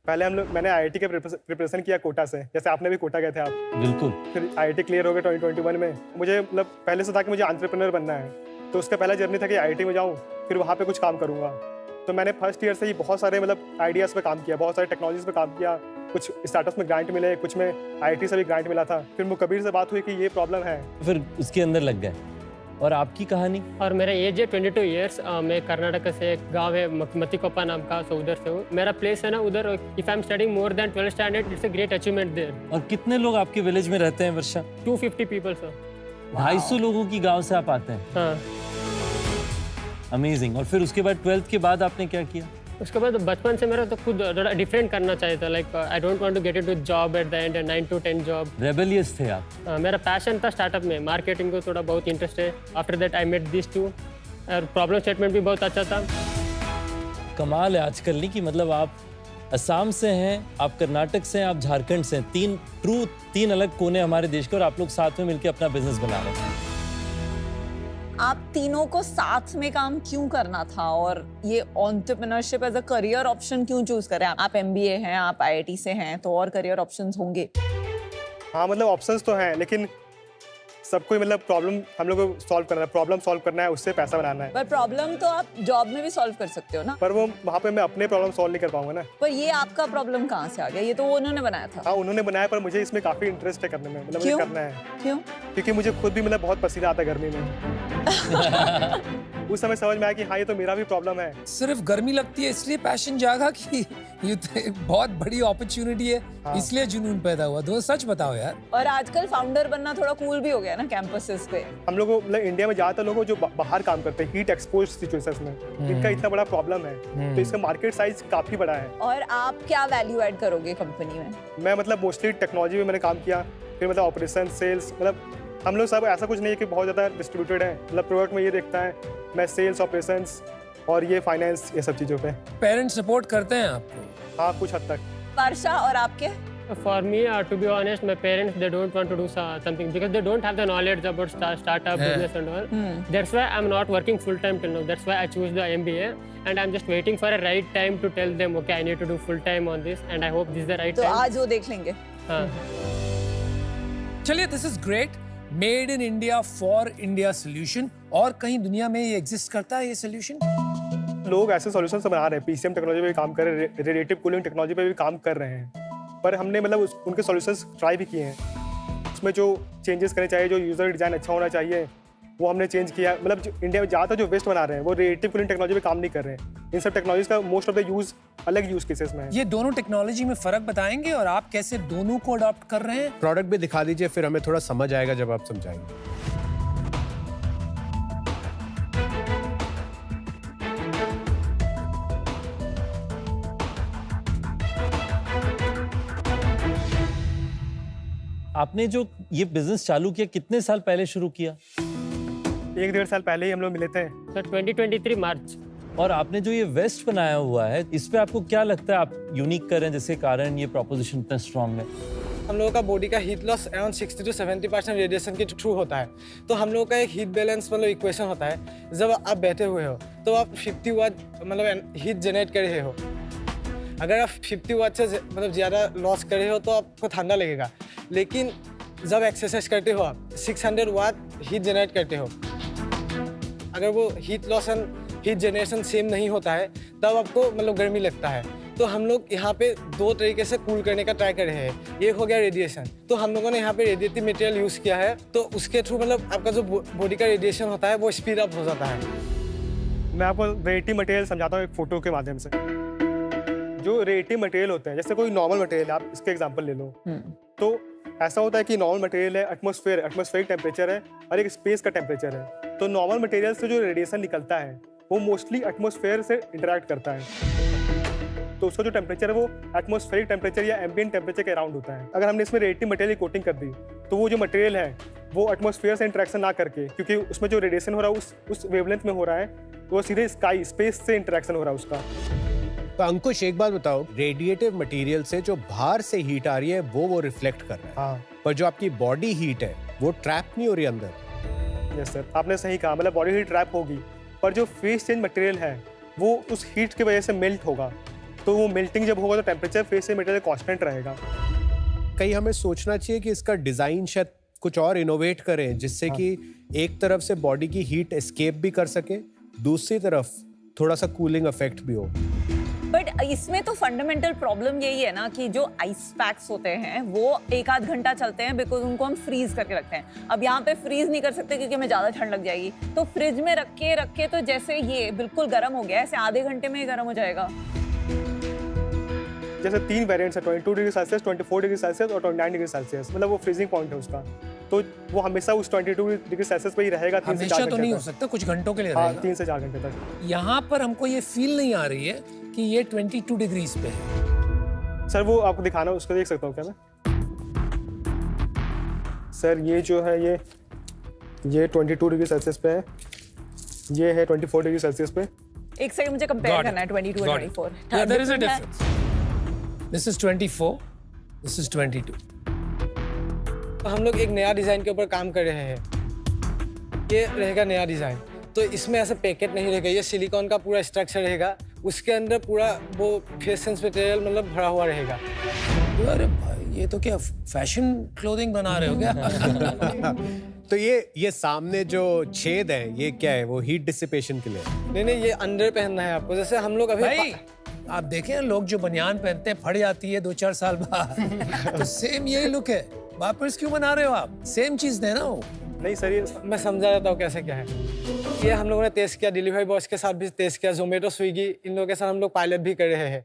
पहले मैंने आईआईटी के प्रिपरेशन किया कोटा से, जैसे आपने भी कोटा गए थे आप। बिल्कुल। फिर आईआईटी क्लियर हो गया 2021 में। मुझे मतलब पहले से था कि मुझे एंटरप्रेन्योर बनना है, तो उसका पहला जर्नी था कि आईआईटी में जाऊँ, फिर वहाँ पे कुछ काम करूँगा। तो मैंने फर्स्ट ईयर से ही बहुत सारे मतलब आइडियाज़ पे काम किया, बहुत सारे टेक्नोलॉजीज पे काम किया। कुछ स्टार्टअप्स में ग्रांट मिले, कुछ में आईआईटी से भी ग्रांट मिला था। फिर मुकबीर से बात हुई कि ये प्रॉब्लम है, फिर उसके अंदर लग गए। और आपकी कहानी? और मेरा एज है 22 ईयर्स। मैं कर्नाटक से एक गांव है मतिकोप्पा नाम का, सो उधर से हूँ। मेरा प्लेस है ना उधर। If I am studying more than 12th standard, it's a great achievement there. और कितने लोग आपके विलेज में रहते हैं वर्षा? 250 पीपल सर। 250 लोगों की गांव से आप आते हैं? हाँ। अमेजिंग। और फिर उसके बाद 12th के बाद आपने क्या किया? उसके बाद बचपन से मेरा तो खुद डिफरेंट करना चाहिए था। Like I don't want to get into job at the end 9 to 10 job. Rebellious थे आप? मेरा पैशन था स्टार्टअप में, मार्केटिंग को थोड़ा बहुत इंटरेस्ट है। After that I met this too, और प्रॉब्लम स्टेटमेंट भी बहुत अच्छा था। कमाल है आजकल नहीं कि मतलब आप असम से हैं, आप कर्नाटक से हैं, आप झारखंड से हैं। तीन अलग कोने हमारे देश के, और आप लोग साथ में मिलकर अपना बिजनेस बना रहे हैं। आप तीनों को साथ में काम क्यों करना था और ये entrepreneurship as a career option क्यों चूज करें? आप एमबीए हैं, आप आईआईटी से हैं, तो और करियर ऑप्शंस होंगे। हाँ मतलब ऑप्शंस तो हैं, लेकिन सबको मतलब प्रॉब्लम हम लोग को सॉल्व करना है, प्रॉब्लम सॉल्व करना है, उससे पैसा बनाना है। पर प्रॉब्लम तो आप जॉब में भी सॉल्व कर सकते हो ना। पर वो वहाँ पे मैं अपने प्रॉब्लम सॉल्व नहीं कर पाऊंगा ना। पर ये आपका प्रॉब्लम कहाँ से आ गया? ये तो उन्होंने बनाया था। हाँ उन्होंने बनाया, पर मुझे इसमें काफी इंटरेस्ट है करने में, मतलब मुझे करना है। क्यों? क्योंकि मुझे खुद भी मतलब बहुत पसीना आता है गर्मी में। उस समय समझ में आया कि हाँ ये तो मेरा भी प्रॉब्लम है। सिर्फ गर्मी लगती है इसलिए पैशन जागा कि ये तो एक बहुत बड़ी अपॉर्चुनिटी है, हाँ। इसलिए जुनून पैदा हुआ। तो सच बताओ यार। और आजकल फाउंडर बनना थोड़ा कूल भी हो गया ना कैंपसेस पे। हम लोग मतलब इंडिया में ज्यादातर लोग जो बाहर काम करते हैं हीट एक्सपोज सिचुएशंस में, इनका इतना बड़ा प्रॉब्लम है, तो इसका मार्केट साइज काफी बड़ा है। और आप क्या वैल्यू ऐड करोगे कंपनी में? मैं मतलब मोस्टली टेक्नोलॉजी में मैंने काम किया, फिर मतलब ऑपरेशन, सेल्स, मतलब हम लोग सब ऐसा कुछ नहीं है कि बहुत ज़्यादा डिस्ट्रीब्यूटेड है, मतलब प्रोडक्ट में ये देखता है, मैं सेल्स ऑपरेशंस और ये फाइनेंस, ये सब चीज़ों पे। पेरेंट्स सपोर्ट करते हैं आपको? हाँ, कुछ हद तक। वर्षा और आपके? For me, to be honest, my parents, they don't want to do something because they don't have the knowledge about startup business and all. That's why I'm not working full time till now. That's why I choose the MBA, and I'm just waiting for a right time to tell them, okay, I need to do full time on this, and I hope this is the right तो time. आज वो देख लेंगे। हाँ. चलिए, this is great. Made in India for India solution. और कहीं दुनिया में ये एग्जिस्ट करता है ये सोल्यूशन? लोग ऐसे सॉल्यूशंस बना रहे हैं, पीसीएम टेक्नोलॉजी पे भी काम कर रहे हैं, रेडिएटिव कूलिंग टेक्नोलॉजी पे भी काम कर रहे हैं, पर हमने मतलब उनके सॉल्यूशंस ट्राई भी किए हैं। उसमें जो चेंजेस करने चाहिए, जो यूज़र डिज़ाइन अच्छा होना चाहिए, वो हमने चेंज किया। मतलब जो इंडिया में ज़्यादातर जो वेस्ट बना रहे हैं वो रेडिएटिव कूलिंग टेक्नोलॉजी पे काम नहीं कर रहे हैं। इन सब टेक्नोलॉजीज का मोस्ट ऑफ द यूज़ अलग यूज़ केसेस में है। ये दोनों टेक्नोलॉजी में फ़र्क बताएंगे और आप कैसे दोनों को अडॉप्ट कर रहे हैं? प्रोडक्ट भी दिखा दीजिए, फिर हमें थोड़ा समझ आएगा जब आप समझाएंगे। आपने जो ये बिजनेस चालू किया कितने साल पहले शुरू किया? 1-1.5 साल पहले ही हम लोग मिले थे। सर 2023 मार्च। और आपने जो ये वेस्ट बनाया हुआ है, इस पे आपको क्या लगता है आप यूनिक करें जिसके कारण ये प्रोपोजिशन इतना स्ट्रांग है? हम लोगों का बॉडी का heat loss around 60 to 70% radiation के थ्रू होता है। तो हम लोगों का एक हीट बैलेंस मतलब इक्वेशन होता है। जब आप बैठे हुए हो तो आप 50 वाट मतलब हीट जनरेट कर रहे हो। अगर आप 50 वाट से मतलब ज़्यादा लॉस कर रहे हो तो आपको ठंडा लगेगा, लेकिन जब एक्सरसाइज करते हो आप 600 वाट हीट जनरेट करते हो। अगर वो heat loss and heat generation same नहीं होता है तब आपको मतलब गर्मी लगता है। तो हम लोग यहाँ पे दो तरीके से कूल करने का ट्राई कर रहे हैं। एक हो गया रेडिएशन, तो हम लोगों ने यहाँ पे रेडिएटिव मटेरियल यूज़ किया है, तो उसके थ्रू मतलब आपका जो बॉडी का रेडिएशन होता है वो स्पीड अप हो जाता है। मैं आपको रेडिएटिव मटेरियल समझाता हूँ एक फोटो के माध्यम से। जो रेडिएटिव मटेरियल होते हैं, जैसे कोई नॉर्मल मटेरियल, आप इसके एग्जांपल ले लो, तो ऐसा होता है कि नॉर्मल मटेरियल है, एटमॉस्फेरिक टेम्परेचर है और एक स्पेस का टेम्परेचर है। तो नॉर्मल मटेरियल से जो रेडिएशन निकलता है वो मोस्टली एटमॉस्फेयर से इंटरेक्ट करता है, तो उसका जो टेम्परेचर है वो एटमॉस्फेरिक टेम्परेचर या एम्बिएंट टेम्परेचर के अराउंड होता है। अगर हमने इसमें रेडिएटिव मटेरियल की कोटिंग कर दी तो वो जो मटेरियल है वो एटमॉस्फेयर से इंटरेक्शन ना करके, क्योंकि उसमें जो रेडिएशन हो रहा है उस वेवलेंथ में हो रहा है, वो सीधे स्पेस से इंटरेक्शन हो रहा है उसका। तो अंकुश एक बात बताओ, रेडिएटिव मटेरियल से जो बाहर से हीट आ रही है वो रिफ्लेक्ट कर रहा है, हाँ, पर जो आपकी बॉडी हीट है वो ट्रैप नहीं हो रही अंदर। यस सर, आपने सही कहा, मतलब बॉडी हीट ट्रैप होगी, पर जो फेस चेंज मटेरियल है वो उस हीट की वजह से मेल्ट होगा। तो वो मेल्टिंग जब होगा तो temperature face change material constant रहेगा। कहीं हमें सोचना चाहिए कि इसका डिजाइन शायद कुछ और इनोवेट करें जिससे कि एक तरफ से बॉडी की हीट एस्केप भी कर सके, दूसरी तरफ थोड़ा सा कूलिंग इफेक्ट भी हो। बट इसमें तो फंडामेंटल प्रॉब्लम यही है ना कि जो आइस पैक्स होते हैं वो 1-8 घंटा चलते हैं, बिकॉज उनको हम फ्रीज करके रखते हैं। अब यहाँ पे फ्रीज नहीं कर सकते क्योंकि हमें ज़्यादा ठंड लग जाएगी, तो फ्रिज में रख के तो जैसे ये बिल्कुल गर्म हो गया, ऐसे आधे घंटे में ही गर्म हो जाएगा। जैसे 3 वेरिएंट्स है, 22 डिग्री सेल्सियस, 24 डिग्री सेल्सियस और 29 डिग्री सेल्सियस, मतलब वो फ्रीजिंग पॉइंट है उसका, तो वो हमेशा उस 22 डिग्री सेल्सियस पे ही रहेगा 3 से 4 घंटे तो नहीं हो तक। सकता, कुछ घंटों के लिए हाँ, रहेगा। 3 से 4 घंटे तक। यहाँ पर हमको ये फील नहीं आ रही है कि ये 22 डिग्रीज पे है। सर वो आपको दिखाना, उसको देख सकता हूँ क्या मैं? सर ये जो है ये 22 डिग्री सेल्सियस पे है, ये है 24 डिग्री सेल्सियस पे। एक सेकंड मुझे कंपेयर करना है 22 और 24। Yeah, there is a difference. This is 24, this is 22. तो हम लोग एक नया डिज़ाइन के ऊपर काम कर रहे हैं। ये रहेगा नया डिज़ाइन, तो इसमें ऐसा पैकेट नहीं रहेगा, ये सिलिकॉन का पूरा स्ट्रक्चर रहेगा, उसके अंदर पूरा वो फेस सेंस मटेरियल मतलब भरा हुआ रहेगा। अरे भाई, ये तो क्या फैशन क्लोथिंग बना रहे हो क्या? तो ये सामने जो छेद है ये क्या है? वो हीट डिसिपेशन के लिए? नहीं, ये अंडर पहनना है आपको। जैसे हम लोग अभी भाई आप देखें, लोग जो बनियान पहनते हैं फट जाती है 2-4 साल बाद, तो सेम यही लुक है। वापस क्यों बना रहे हो आप? सेम चीज देना हो। नहीं सर, ये मैं समझा देता हूँ कैसे क्या है। ये हम लोगों ने टेस्ट किया, डिलीवरी बॉयज के साथ भी टेस्ट किया, जोमेटो, स्विगी, इन लोगों के साथ हम लोग पायलट भी कर रहे हैं।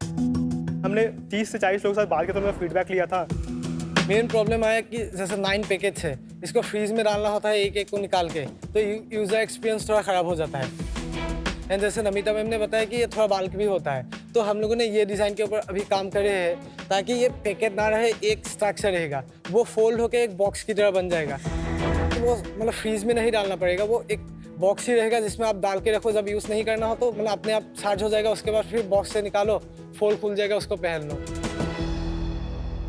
हमने 30 से 40 लोगों के साथ बात किया तो उन्होंने फीडबैक लिया था। मेन प्रॉब्लम आया कि जैसे 9 पैकेज है, इसको फ्रीज में डालना होता है एक को निकाल के, तो यूज़र एक्सपीरियंस थोड़ा ख़राब हो जाता है। एंड जैसे नमिता मैम ने बताया कि ये थोड़ा बाल्क भी होता है, तो हम लोगों ने ये डिज़ाइन के ऊपर अभी काम कर रहे हैं ताकि ये पैकेट ना रहे, एक स्ट्रक्चर रहेगा, वो फोल्ड होकर एक बॉक्स की तरह बन जाएगा। वो मतलब फ्रीज में नहीं डालना पड़ेगा, वो एक बॉक्स ही रहेगा जिसमें आप डाल के रखो, जब यूज़ नहीं करना हो तो मतलब अपने आप चार्ज हो जाएगा, उसके बाद फिर बॉक्स से निकालो, फोल्ड खुल जाएगा, उसको पहन लो।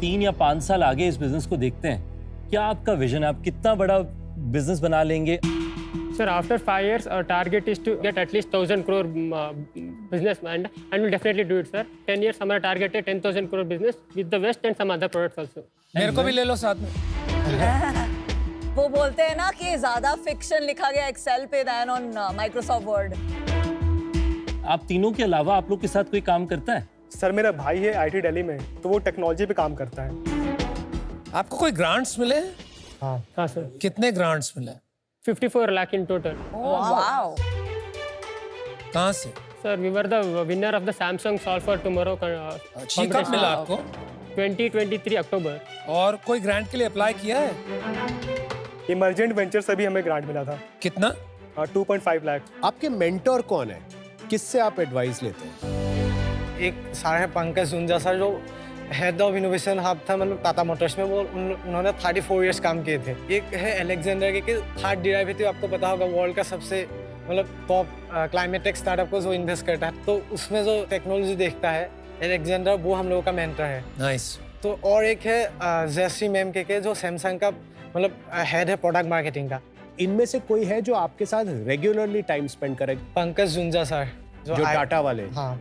3 या 5 साल आगे इस बिजनेस को देखते हैं, क्या आपका विजन है? आप कितना बड़ा बिजनेस बना लेंगे? Sir, after 5 years, our target is to get at least 1,000 crore business, and we'll definitely do it, sir. 10 years, हमारा target है 10,000 crore business with the West and some other products also. मेरे को भी ले लो साथ में। वो बोलते हैं ना कि ज्यादा फिक्शन लिखा गया एक्सेल पे देन ऑन माइक्रोसॉफ्ट वर्ड। आप तीनों के अलावा आप लोग के साथ कोई काम करता है? सर मेरा भाई है आईटी दिल्ली में, तो वो टेक्नोलॉजी पे काम करता है। आपको कोई ग्रांट्स मिले? हाँ सर, कितने ग्रांट्स मिले? 54 lakh in total. वाओ। कहाँ से? Sir, we were the winner of the Samsung Solve for Tomorrow अच्छी कब मिला आपको? 2023 अक्टूबर। और कोई ग्रांट के लिए अप्लाई किया है? इमर्जेंट वेंचर से भी हमें ग्रांट मिला था। कितना? 2.5 लाख। आपके मेंटोर कौन है? किससे आप एडवाइस लेते हैं? एक सर है पंकज जुंजा सर, जो हेड ऑफ इनोवेशन हब था मतलब टाटा मोटर्स में, वो उन्होंने 34 इयर्स काम किए थे। एक है एलेक्जेंडर के हार्ट डेरिवेटिव, आपको पता होगा वर्ल्ड का सबसे मतलब टॉप क्लाइमेट टेक स्टार्टअप को जो इन्वेस्ट करता है, तो उसमें जो टेक्नोलॉजी देखता है एलेक्जेंडर, वो हम लोगों का मेंटर है। नाइस। तो और एक है जयश्री मैम के जो सैमसंग का मतलब हेड है प्रोडक्ट मार्केटिंग का। इनमें से कोई है जो आपके साथ रेगुलरली टाइम स्पेंड करे? पंकज जुंजा सर, जो टाटा वाले। हाँ,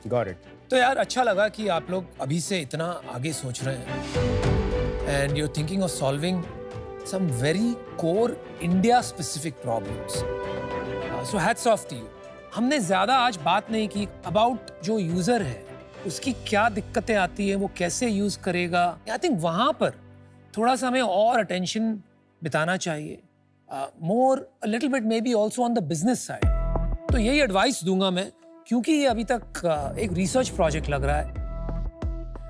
गॉट इट। तो यार अच्छा लगा कि आप लोग अभी से इतना आगे सोच रहे हैं and you thinking of solving some very core India specific problems. So hats off to you. हमने ज्यादा आज बात नहीं की अबाउट जो यूजर है उसकी क्या दिक्कतें आती हैं, वो कैसे यूज करेगा। आई थिंक वहां पर थोड़ा सा हमें और अटेंशन बिताना चाहिए, more a little bit maybe also on the business side. तो यही एडवाइस दूंगा मैं, क्योंकि ये अभी तक एक रिसर्च प्रोजेक्ट लग रहा है।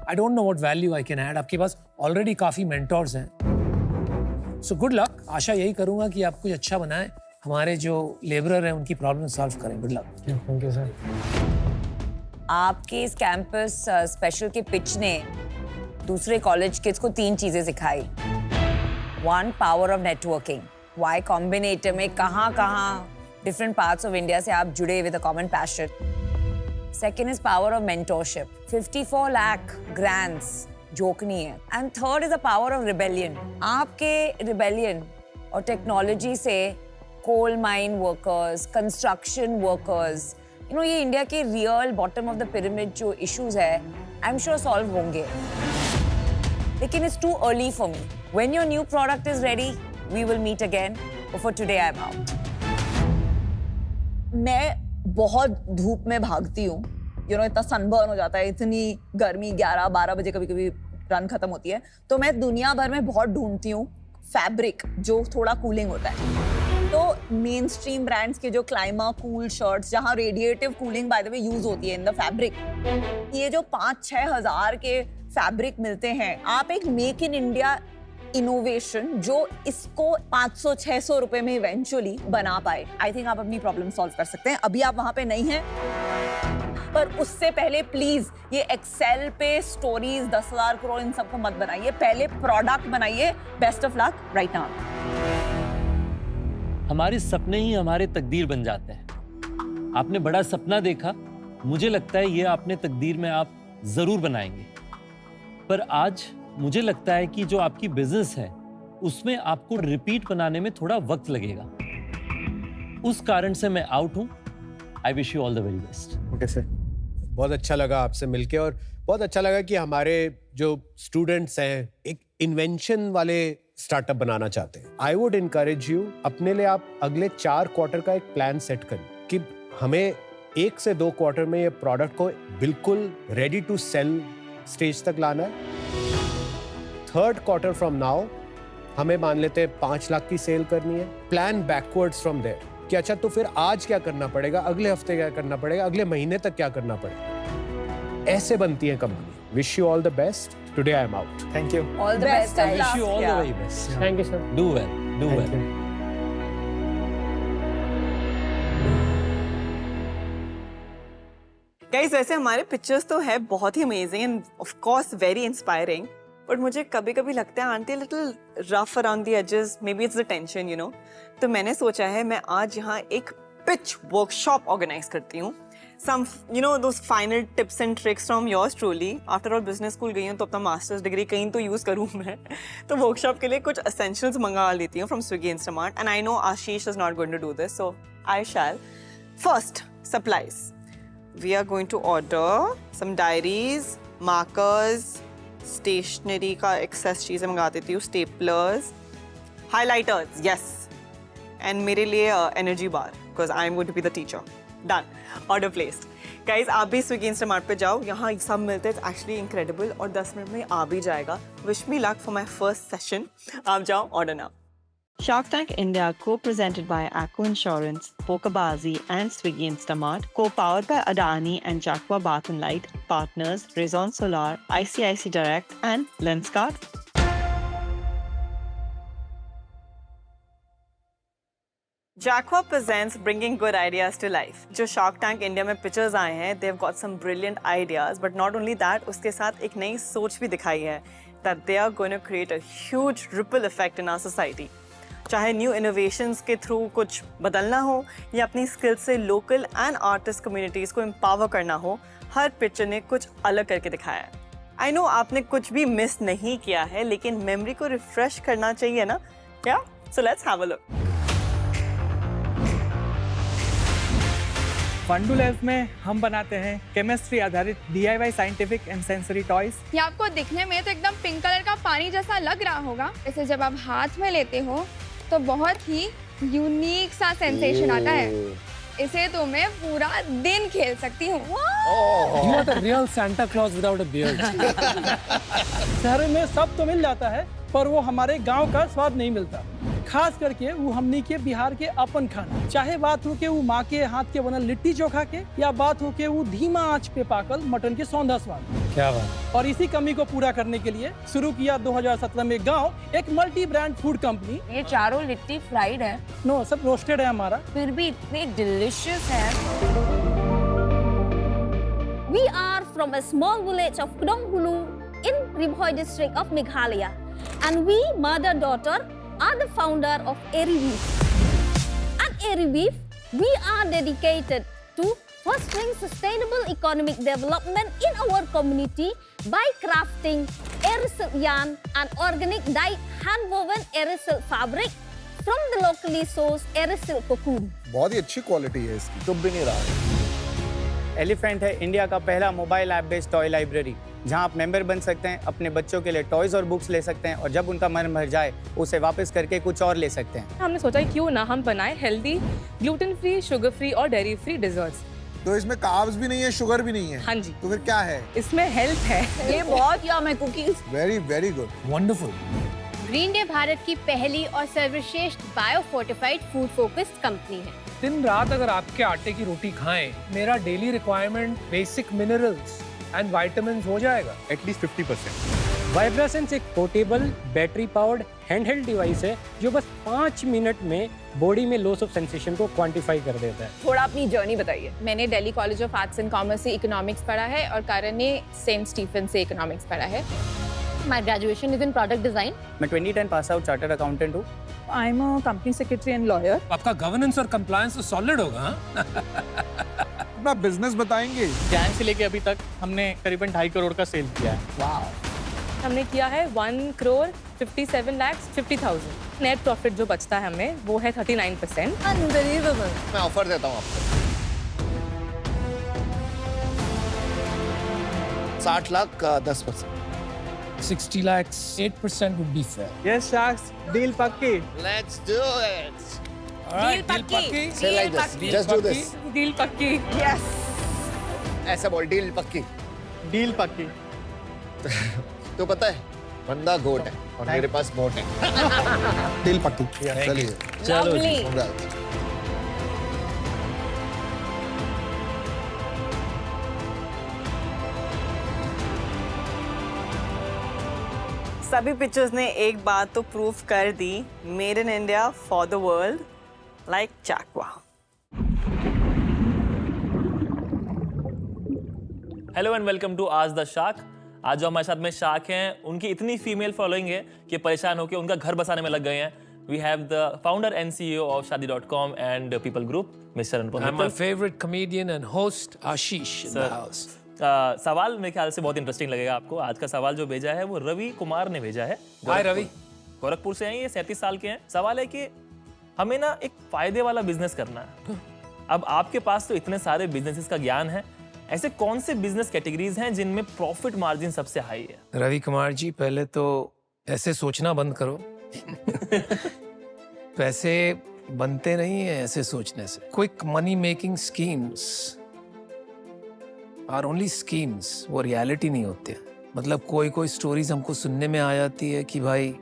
I don't know what value I can add. आपके पास ऑलरेडी काफी मेंटोर्स हैं, सो गुड लक। आशा यही करूंगा कि आप कुछ अच्छा बनाएं, हमारे जो लेबरर हैं उनकी प्रॉब्लम सॉल्व करें। Good luck. Thank you sir. आपके इस कैंपस स्पेशल के पिच ने दूसरे कॉलेज किड्स को 3 चीजें सिखाई। 1, power of networking. Y Combinator में कहाँ डिफरेंट पार्ट्स ऑफ इंडिया से आप जुड़े with a common passion. Second is power of mentorship. 54 lakh grants joke नहीं है। And third is the power of rebellion. आपके रिबेलियन और टेक्नोलॉजी से coal mine workers, construction workers, you know ये India के real bottom of the pyramid जो issues है I am sure solve होंगे, लेकिन it's to early for me. When your new product is ready we will meet again. For today I am out. मैं बहुत धूप में भागती हूँ, यू नो इतना सनबर्न हो जाता है, इतनी गर्मी, 11-12 बजे कभी कभी रन खत्म होती है, तो मैं दुनिया भर में बहुत ढूंढती हूँ फैब्रिक जो थोड़ा कूलिंग होता है। तो मेन स्ट्रीम ब्रांड्स के जो क्लाइमा कूल शर्ट्स, जहाँ radiative cooling by the way use होती है इन द फैब्रिक, ये जो 5-6 हज़ार के फैब्रिक मिलते हैं, आप एक मेक इन इंडिया इनोवेशन जो इसको 500-600 रुपए में इवेंचुअली बना पाए, आई थिंक आप अपनी प्रॉब्लम सॉल्व कर सकते हैं। अभी आप वहां पे नहीं हैं, पर उससे पहले प्लीज ये एक्सेल पे स्टोरीज 10,000 करोड़ इन सबको मत बनाइए, पहले प्रोडक्ट बनाइए। Best of luck right now. हमारे सपने ही हमारे तकदीर बन जाते हैं। आपने बड़ा सपना देखा, मुझे लगता है ये आपने तकदीर में आप जरूर बनाएंगे, पर आज मुझे लगता है कि जो आपकी बिजनेस है उसमें आपको रिपीट बनाने में थोड़ा वक्त लगेगा। उस कारण से मैं आउट हूं। आई wish you all the very best. Okay sir, बहुत अच्छा लगा आपसे मिलके, और बहुत अच्छा लगा कि हमारे जो स्टूडेंट्स हैं एक इन्वेंशन वाले स्टार्टअप बनाना चाहते हैं। आई वुड इनकरेज यू, अपने लिए आप अगले 4 क्वार्टर का एक प्लान सेट करें कि हमें 1 से 2 क्वार्टर में ये प्रोडक्ट को बिल्कुल रेडी टू सेल स्टेज तक लाना है। 3rd क्वार्टर फ्रॉम नाउ हमें मान लेते हैं 5 लाख की सेल करनी है। प्लान बैकवर्ड्स फ्रॉम देयर कि अच्छा तो फिर आज क्या करना पड़ेगा, अगले हफ्ते क्या करना पड़ेगा, अगले महीने तक क्या करना पड़ेगा। ऐसे बनती है company. Wish you all the best. Today I am out. Thank you. All the best. I wish you all the very best. Thank you sir. Do well, do well. Guys वैसे हमारे पिक्चर्स तो है बहुत ही amazing and of course very inspiring, but मुझे कभी कभी लगता है aunty little rough around the edges, maybe it's the tension, you know. तो मैंने सोचा है मैं आज यहाँ एक पिच वर्कशॉप ऑर्गेनाइज करती हूँ। Some, you know, those final tips and tricks from yours truly. After all, business school गई हूँ तो अपना मास्टर्स डिग्री कहीं तो यूज़ करूँ मैं। तो वर्कशॉप के लिए कुछ essentials मंगा लेती हूँ from Swiggy Instamart, and I know Ashish is not going to do this, so I shall. First, supplies. We are going to order some diaries, markers, stationery का excess चीज़ें मंगा देती हूँ, staplers, highlighters, yes, and मेरे लिए energy bar because I am going to be the teacher. Done. Order placed. Guys, आप भी Swiggy Instamart पे जाओ, यहाँ सब मिलते हैं, actually incredible, और 10 मिनट में आ भी जाएगा. Wish me luck for my first session. आप जाओ, order now. Shark Tank India, co-presented by Acco Insurance, Pokebazi and Swiggy Instamart, co-powered by Adani and Jaqua Bath & Light, partners Raison Solar, ICICI Direct and Lenskart. Jaqua presents bringing good ideas to life. जो Shark Tank India में pitchers आए हैं, they've got some brilliant ideas, but not only that, उसके साथ एक नई सोच भी दिखाई है that they are going to create a huge ripple effect in our society. चाहे new innovations के through कुछ बदलना हो या अपनी skills से local and artist communities को empower करना हो, हर pitcher ने कुछ अलग करके दिखाया है. I know आपने कुछ भी miss नहीं किया है, लेकिन memory को refresh करना चाहिए ना? Yeah? So let's have a look. Fundoo lab में हम बनाते हैं केमिस्ट्री आधारित DIY scientific and sensory toys. ये आपको दिखने में तो एकदम पिंक कलर का पानी जैसा लग रहा होगा, इसे जब आप हाथ में लेते हो तो बहुत ही यूनिक सा सेंसेशन आता है। इसे तो मैं पूरा दिन खेल सकती हूँ। You are the real Santa Claus without a beard. शहर में सब तो मिल जाता है, पर वो हमारे गांव का स्वाद नहीं मिलता। खास करके वो हमनी के बिहार के अपन खाना, चाहे बात हो के वो माँ के हाथ के बनल लिट्टी चोखा के, या बात हो के वो धीमा आंच पे पाकल मटन के सौंधा स्वाद। क्या बात। और इसी कमी को पूरा करने के लिए शुरू किया 2017 में गांव एक मल्टी ब्रांड फूड कंपनी। ये चारों लिट्टी फ्राइड है? नो, सब रोस्टेड है हमारा। फिर भी इतनी डिलीशियस है। We are from a small village of Kdonghulu in Rimbhoi district of Meghalaya, and we mother-daughter are the founder of Airy Beef. At Airy Beef, we are dedicated to fostering sustainable economic development in our community by crafting Airy silk yarn and organic dyed hand-woven Airy silk fabric from the locally sourced Airy silk cocoon. बहुत ही अच्छी quality है इसकी, चुभ भी नहीं रहा। Elephant है India का पहला mobile app based toy library, जहां आप मेंबर बन सकते हैं, अपने बच्चों के लिए टॉयज और बुक्स ले सकते हैं, और जब उनका मन भर जाए उसे वापस करके कुछ और ले सकते हैं। हमने सोचा क्यों ना हम बनाएं healthy, gluten free, sugar free और डेयरी फ्री डेजर्ट्स। तो इसमें कार्ब्स भी नहीं है, शुगर भी नहीं है। हाँ जी। तो फिर क्या है? इसमें हेल्थ है। ये बहुत यम है cookies. Very very good, wonderful. Green day Bharat की पहली और सर्वश्रेष्ठ bio fortified food focused company है। दिन रात अगर आपके आटे की रोटी खाएं, मेरा daily requirement basic minerals and vitamins हो जाएगा एटलीस्ट 50%। वाइब्रासेंस एक portable battery powered handheld device है जो बस 5 मिनट में बॉडी में लॉस ऑफ सेंसेशन को क्वांटिफाई कर देता है। थोड़ा अपनी जर्नी बताइए। मैंने Delhi college of arts and commerce से इकोनॉमिक्स पढ़ा है और करण ने सेंट स्टीफन से इकोनॉमिक्स पढ़ा है। My graduation is in product design. मैं 2010 पास आउट चार्टर्ड अकाउंटेंट हूँ। I am a company secretary and lawyer. आपका गवर्नेंस और कंप्लायंस तो सॉलिड होगा। अपना बिजनेस बताएंगे। जैन से लेके अभी तक हमने करीबन 2.5 करोड़ का सेल किया है। वाओ। हमने किया है 1,57,50,000। नेट प्रॉफिट जो बचता है हमें वो है 39%। अनबिलीवेबल। मैं ऑफर देता हूँ आपको 60 लाख का 10%। 60 lakhs, 8% would be fair. Yes, Sharks, deal पक्की। Let's do it. All right, deal पक्की। Say like this. Just do this. Deal पक्की। Yes. ऐसा बोल, डील पक्की। डील पक्की। तो पता है बंदा गोट है और मेरे पास मोट है। डील पक्की। चलिए। चलो जी। सभी पिक्चर्स ने एक बात तो प्रूव कर दी, made in India for the world, like Jaqua। Hello and welcome to आज द शार्क। आज जो हमारे साथ में शाक हैं, उनकी इतनी फीमेल फॉलोइंग है कि परेशान होकर उनका घर बसाने में लग गए हैं। We have the founder and CEO of Shaadi.com and People Group, Mr. Anupam And my favorite comedian and host, Ashish, in the house. सवाल मेरे ख्याल से बहुत इंटरेस्टिंग लगेगा आपको। आज का सवाल जो भेजा है वो रवि कुमार ने भेजा है। हाय रवि। गोरखपुर से हैं, ये 37 साल के हैं। सवाल है कि हमें ना एक फायदे वाला बिजनेस करना है। अब आपके पास तो इतने सारे बिजनेसेस का ज्ञान है, ऐसे कौन से बिजनेस कैटेगरीज हैं जिनमें प्रॉफिट मार्जिन सबसे हाई है? रवि कुमार जी, पहले तो ऐसे सोचना बंद करो। पैसे बनते नहीं है ऐसे सोचने से। Quick money making schemes are only schemes, वो रियलिटी नहीं होते। मतलब कोई स्टोरीज हमको सुनने में आ जाती है कि भाई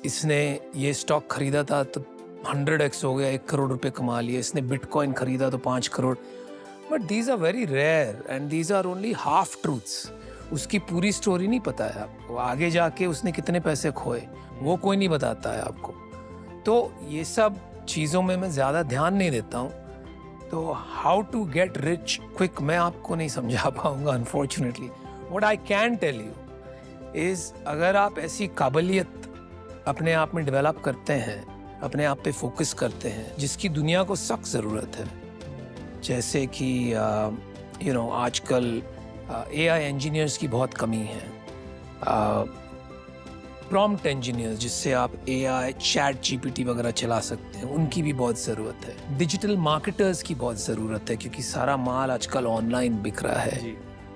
इसने ये स्टॉक खरीदा था तो 100x हो गया, 1 करोड़ रुपए कमा लिए, इसने बिटकॉइन खरीदा तो 5 crore. But these are very rare and these are only half truths. उसकी पूरी स्टोरी नहीं पता है आपको, आगे जाके उसने कितने पैसे खोए वो कोई नहीं बताता है आपको। तो ये सब चीज़ों में मैं ज़्यादा ध्यान नहीं देता हूँ। तो how to get rich quick मैं आपको नहीं समझा पाऊंगा unfortunately. What I can tell you is, अगर आप ऐसी काबिलियत अपने आप में डेवलप करते हैं, अपने आप पे फोकस करते हैं, जिसकी दुनिया को सख्त ज़रूरत है, जैसे कि आजकल AI इंजीनियर्स की बहुत कमी है, प्रॉम्प्ट इंजीनियर्स जिससे आप AI चैट GPT वगैरह चला सकते हैं, उनकी भी बहुत ज़रूरत है। डिजिटल मार्केटर्स की बहुत ज़रूरत है क्योंकि सारा माल आजकल ऑनलाइन बिक रहा है।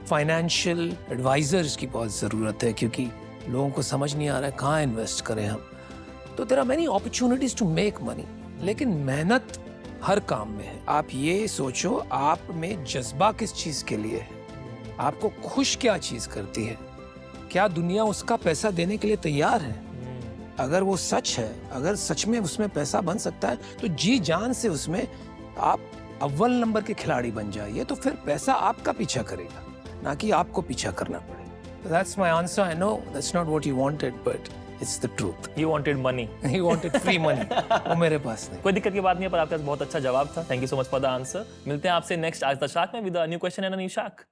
फाइनेंशियल एडवाइजर्स की बहुत ज़रूरत है क्योंकि लोगों को समझ नहीं आ रहा है कहाँ इन्वेस्ट करें हम। तो there are many opportunities to make money, लेकिन मेहनत हर काम में है। आप ये सोचो आप में जज्बा किस चीज़ के लिए है, आपको खुश क्या चीज़ करती है, क्या दुनिया उसका पैसा देने के लिए तैयार है? अगर वो सच है, अगर सच में उसमें पैसा बन सकता है तो जी जान से उसमें आप अव्वल नंबर के खिलाड़ी बन जाइए, तो फिर पैसा आपका पीछा करेगा, ना कि आपको पीछा करना पड़े। That's my answer. I know that's not what you wanted, but it's the truth. He wanted money. He wanted free money. वो मेरे पास नहीं। कोई दिक्कत की बात नहीं है, पर आपके पास बहुत अच्छा जवाब था। Thank you so much for the answer. मिलते हैं आपसे नेक्स्ट आज द शार्क में with a new question and a new shark.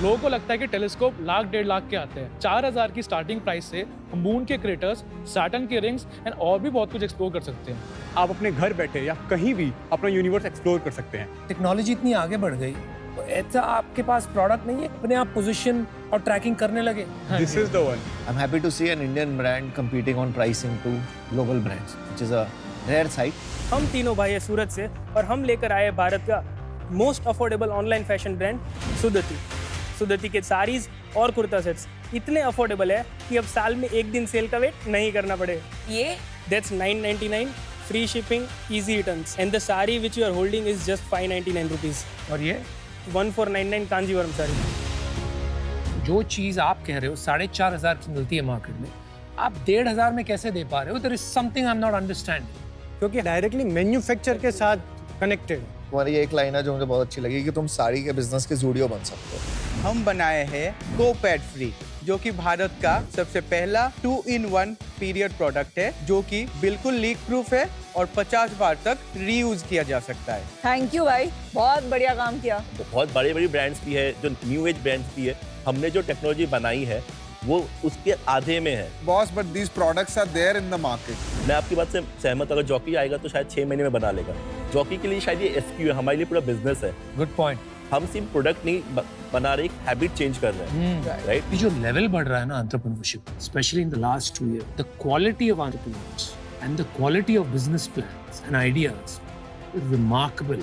लोगों को लगता है कि टेलीस्कोप लाख 1.5 लाख के आते हैं। 4000 की स्टार्टिंग प्राइस से मून के क्रेटर्स, सैटर्न के रिंग्स एंड और भी बहुत कुछ एक्सप्लोर कर सकते हैं। आप अपने घर बैठे या कहीं भी अपना यूनिवर्स एक्सप्लोर कर सकते हैं। टेक्नोलॉजी इतनी आगे बढ़ गई, तो ऐसा आपके पास प्रोडक्ट नहीं है, अपने आप पोजीशन और ट्रैकिंग करने लगे। This is the one. I'm happy to see an Indian brand competing on pricing to global brands, which is a rare sight. हम तीनों भाई हैं सूरत से और हम लेकर आए भारत का most affordable online fashion brand Sudati. Sudati के साड़ीज और कुर्ता सेट्स इतने अफोर्डेबल है कि अब साल में एक दिन सेल का वेट नहीं करना पड़े। ये that's 999, free shipping, easy returns and the sari which you are holding is just 599 rupees. और ये 1499 कांजीवरम साड़ी। जो चीज आप कह रहे हो 4500 की मिलती है मार्केट में, आप 1500 में कैसे दे पा रहे हो? There is something I am not understanding. क्योंकि डायरेक्टली मैन्युफैक्चर के साथ कनेक्टेड। तुम्हारी एक लाइन है जो मुझे बहुत अच्छी लगी कि तुम साड़ी के बिजनेस के जूडियो बन सकते हो। हम बनाए हैं गो पैड फ्री, जो कि भारत का सबसे पहला 2-in-1 पीरियड प्रोडक्ट है, जो कि बिल्कुल लीक प्रूफ है और 50 बार तक रीयूज किया जा सकता है। थैंक यू भाई, बहुत बढ़िया काम किया। बहुत बड़ी ब्रांड्स भी है, जो न्यू एज ब्रांड्स भी है। हमने जो टेक्नोलॉजी बनाई है वो उसके आधे में है। Boss, but these products are there in the market. मैं आपकी बात से सहमत। अगर जॉकी आएगा तो शायद 6 महीने में बना लेगा। जॉकी के लिए शायद ये SKU है, हमारे लिए पूरा बिजनेस है। Good point. हम सिर्फ प्रोडक्ट नहीं बना रहे, एक हैबिट चेंज कर रहे हैं, राइट? ये जो लेवल बढ़ रहा है ना entrepreneurship, specially in the last 2 years, the quality of entrepreneurs and the quality of business plans and ideas is remarkable.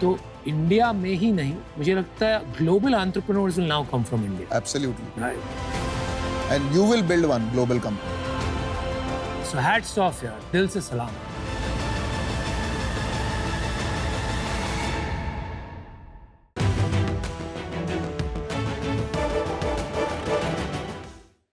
तो इंडिया में ही नहीं, मुझे लगता है global entrepreneurs will now come from India. Absolutely right. And you will build one global company. So hats of यार, दिल से सलाम।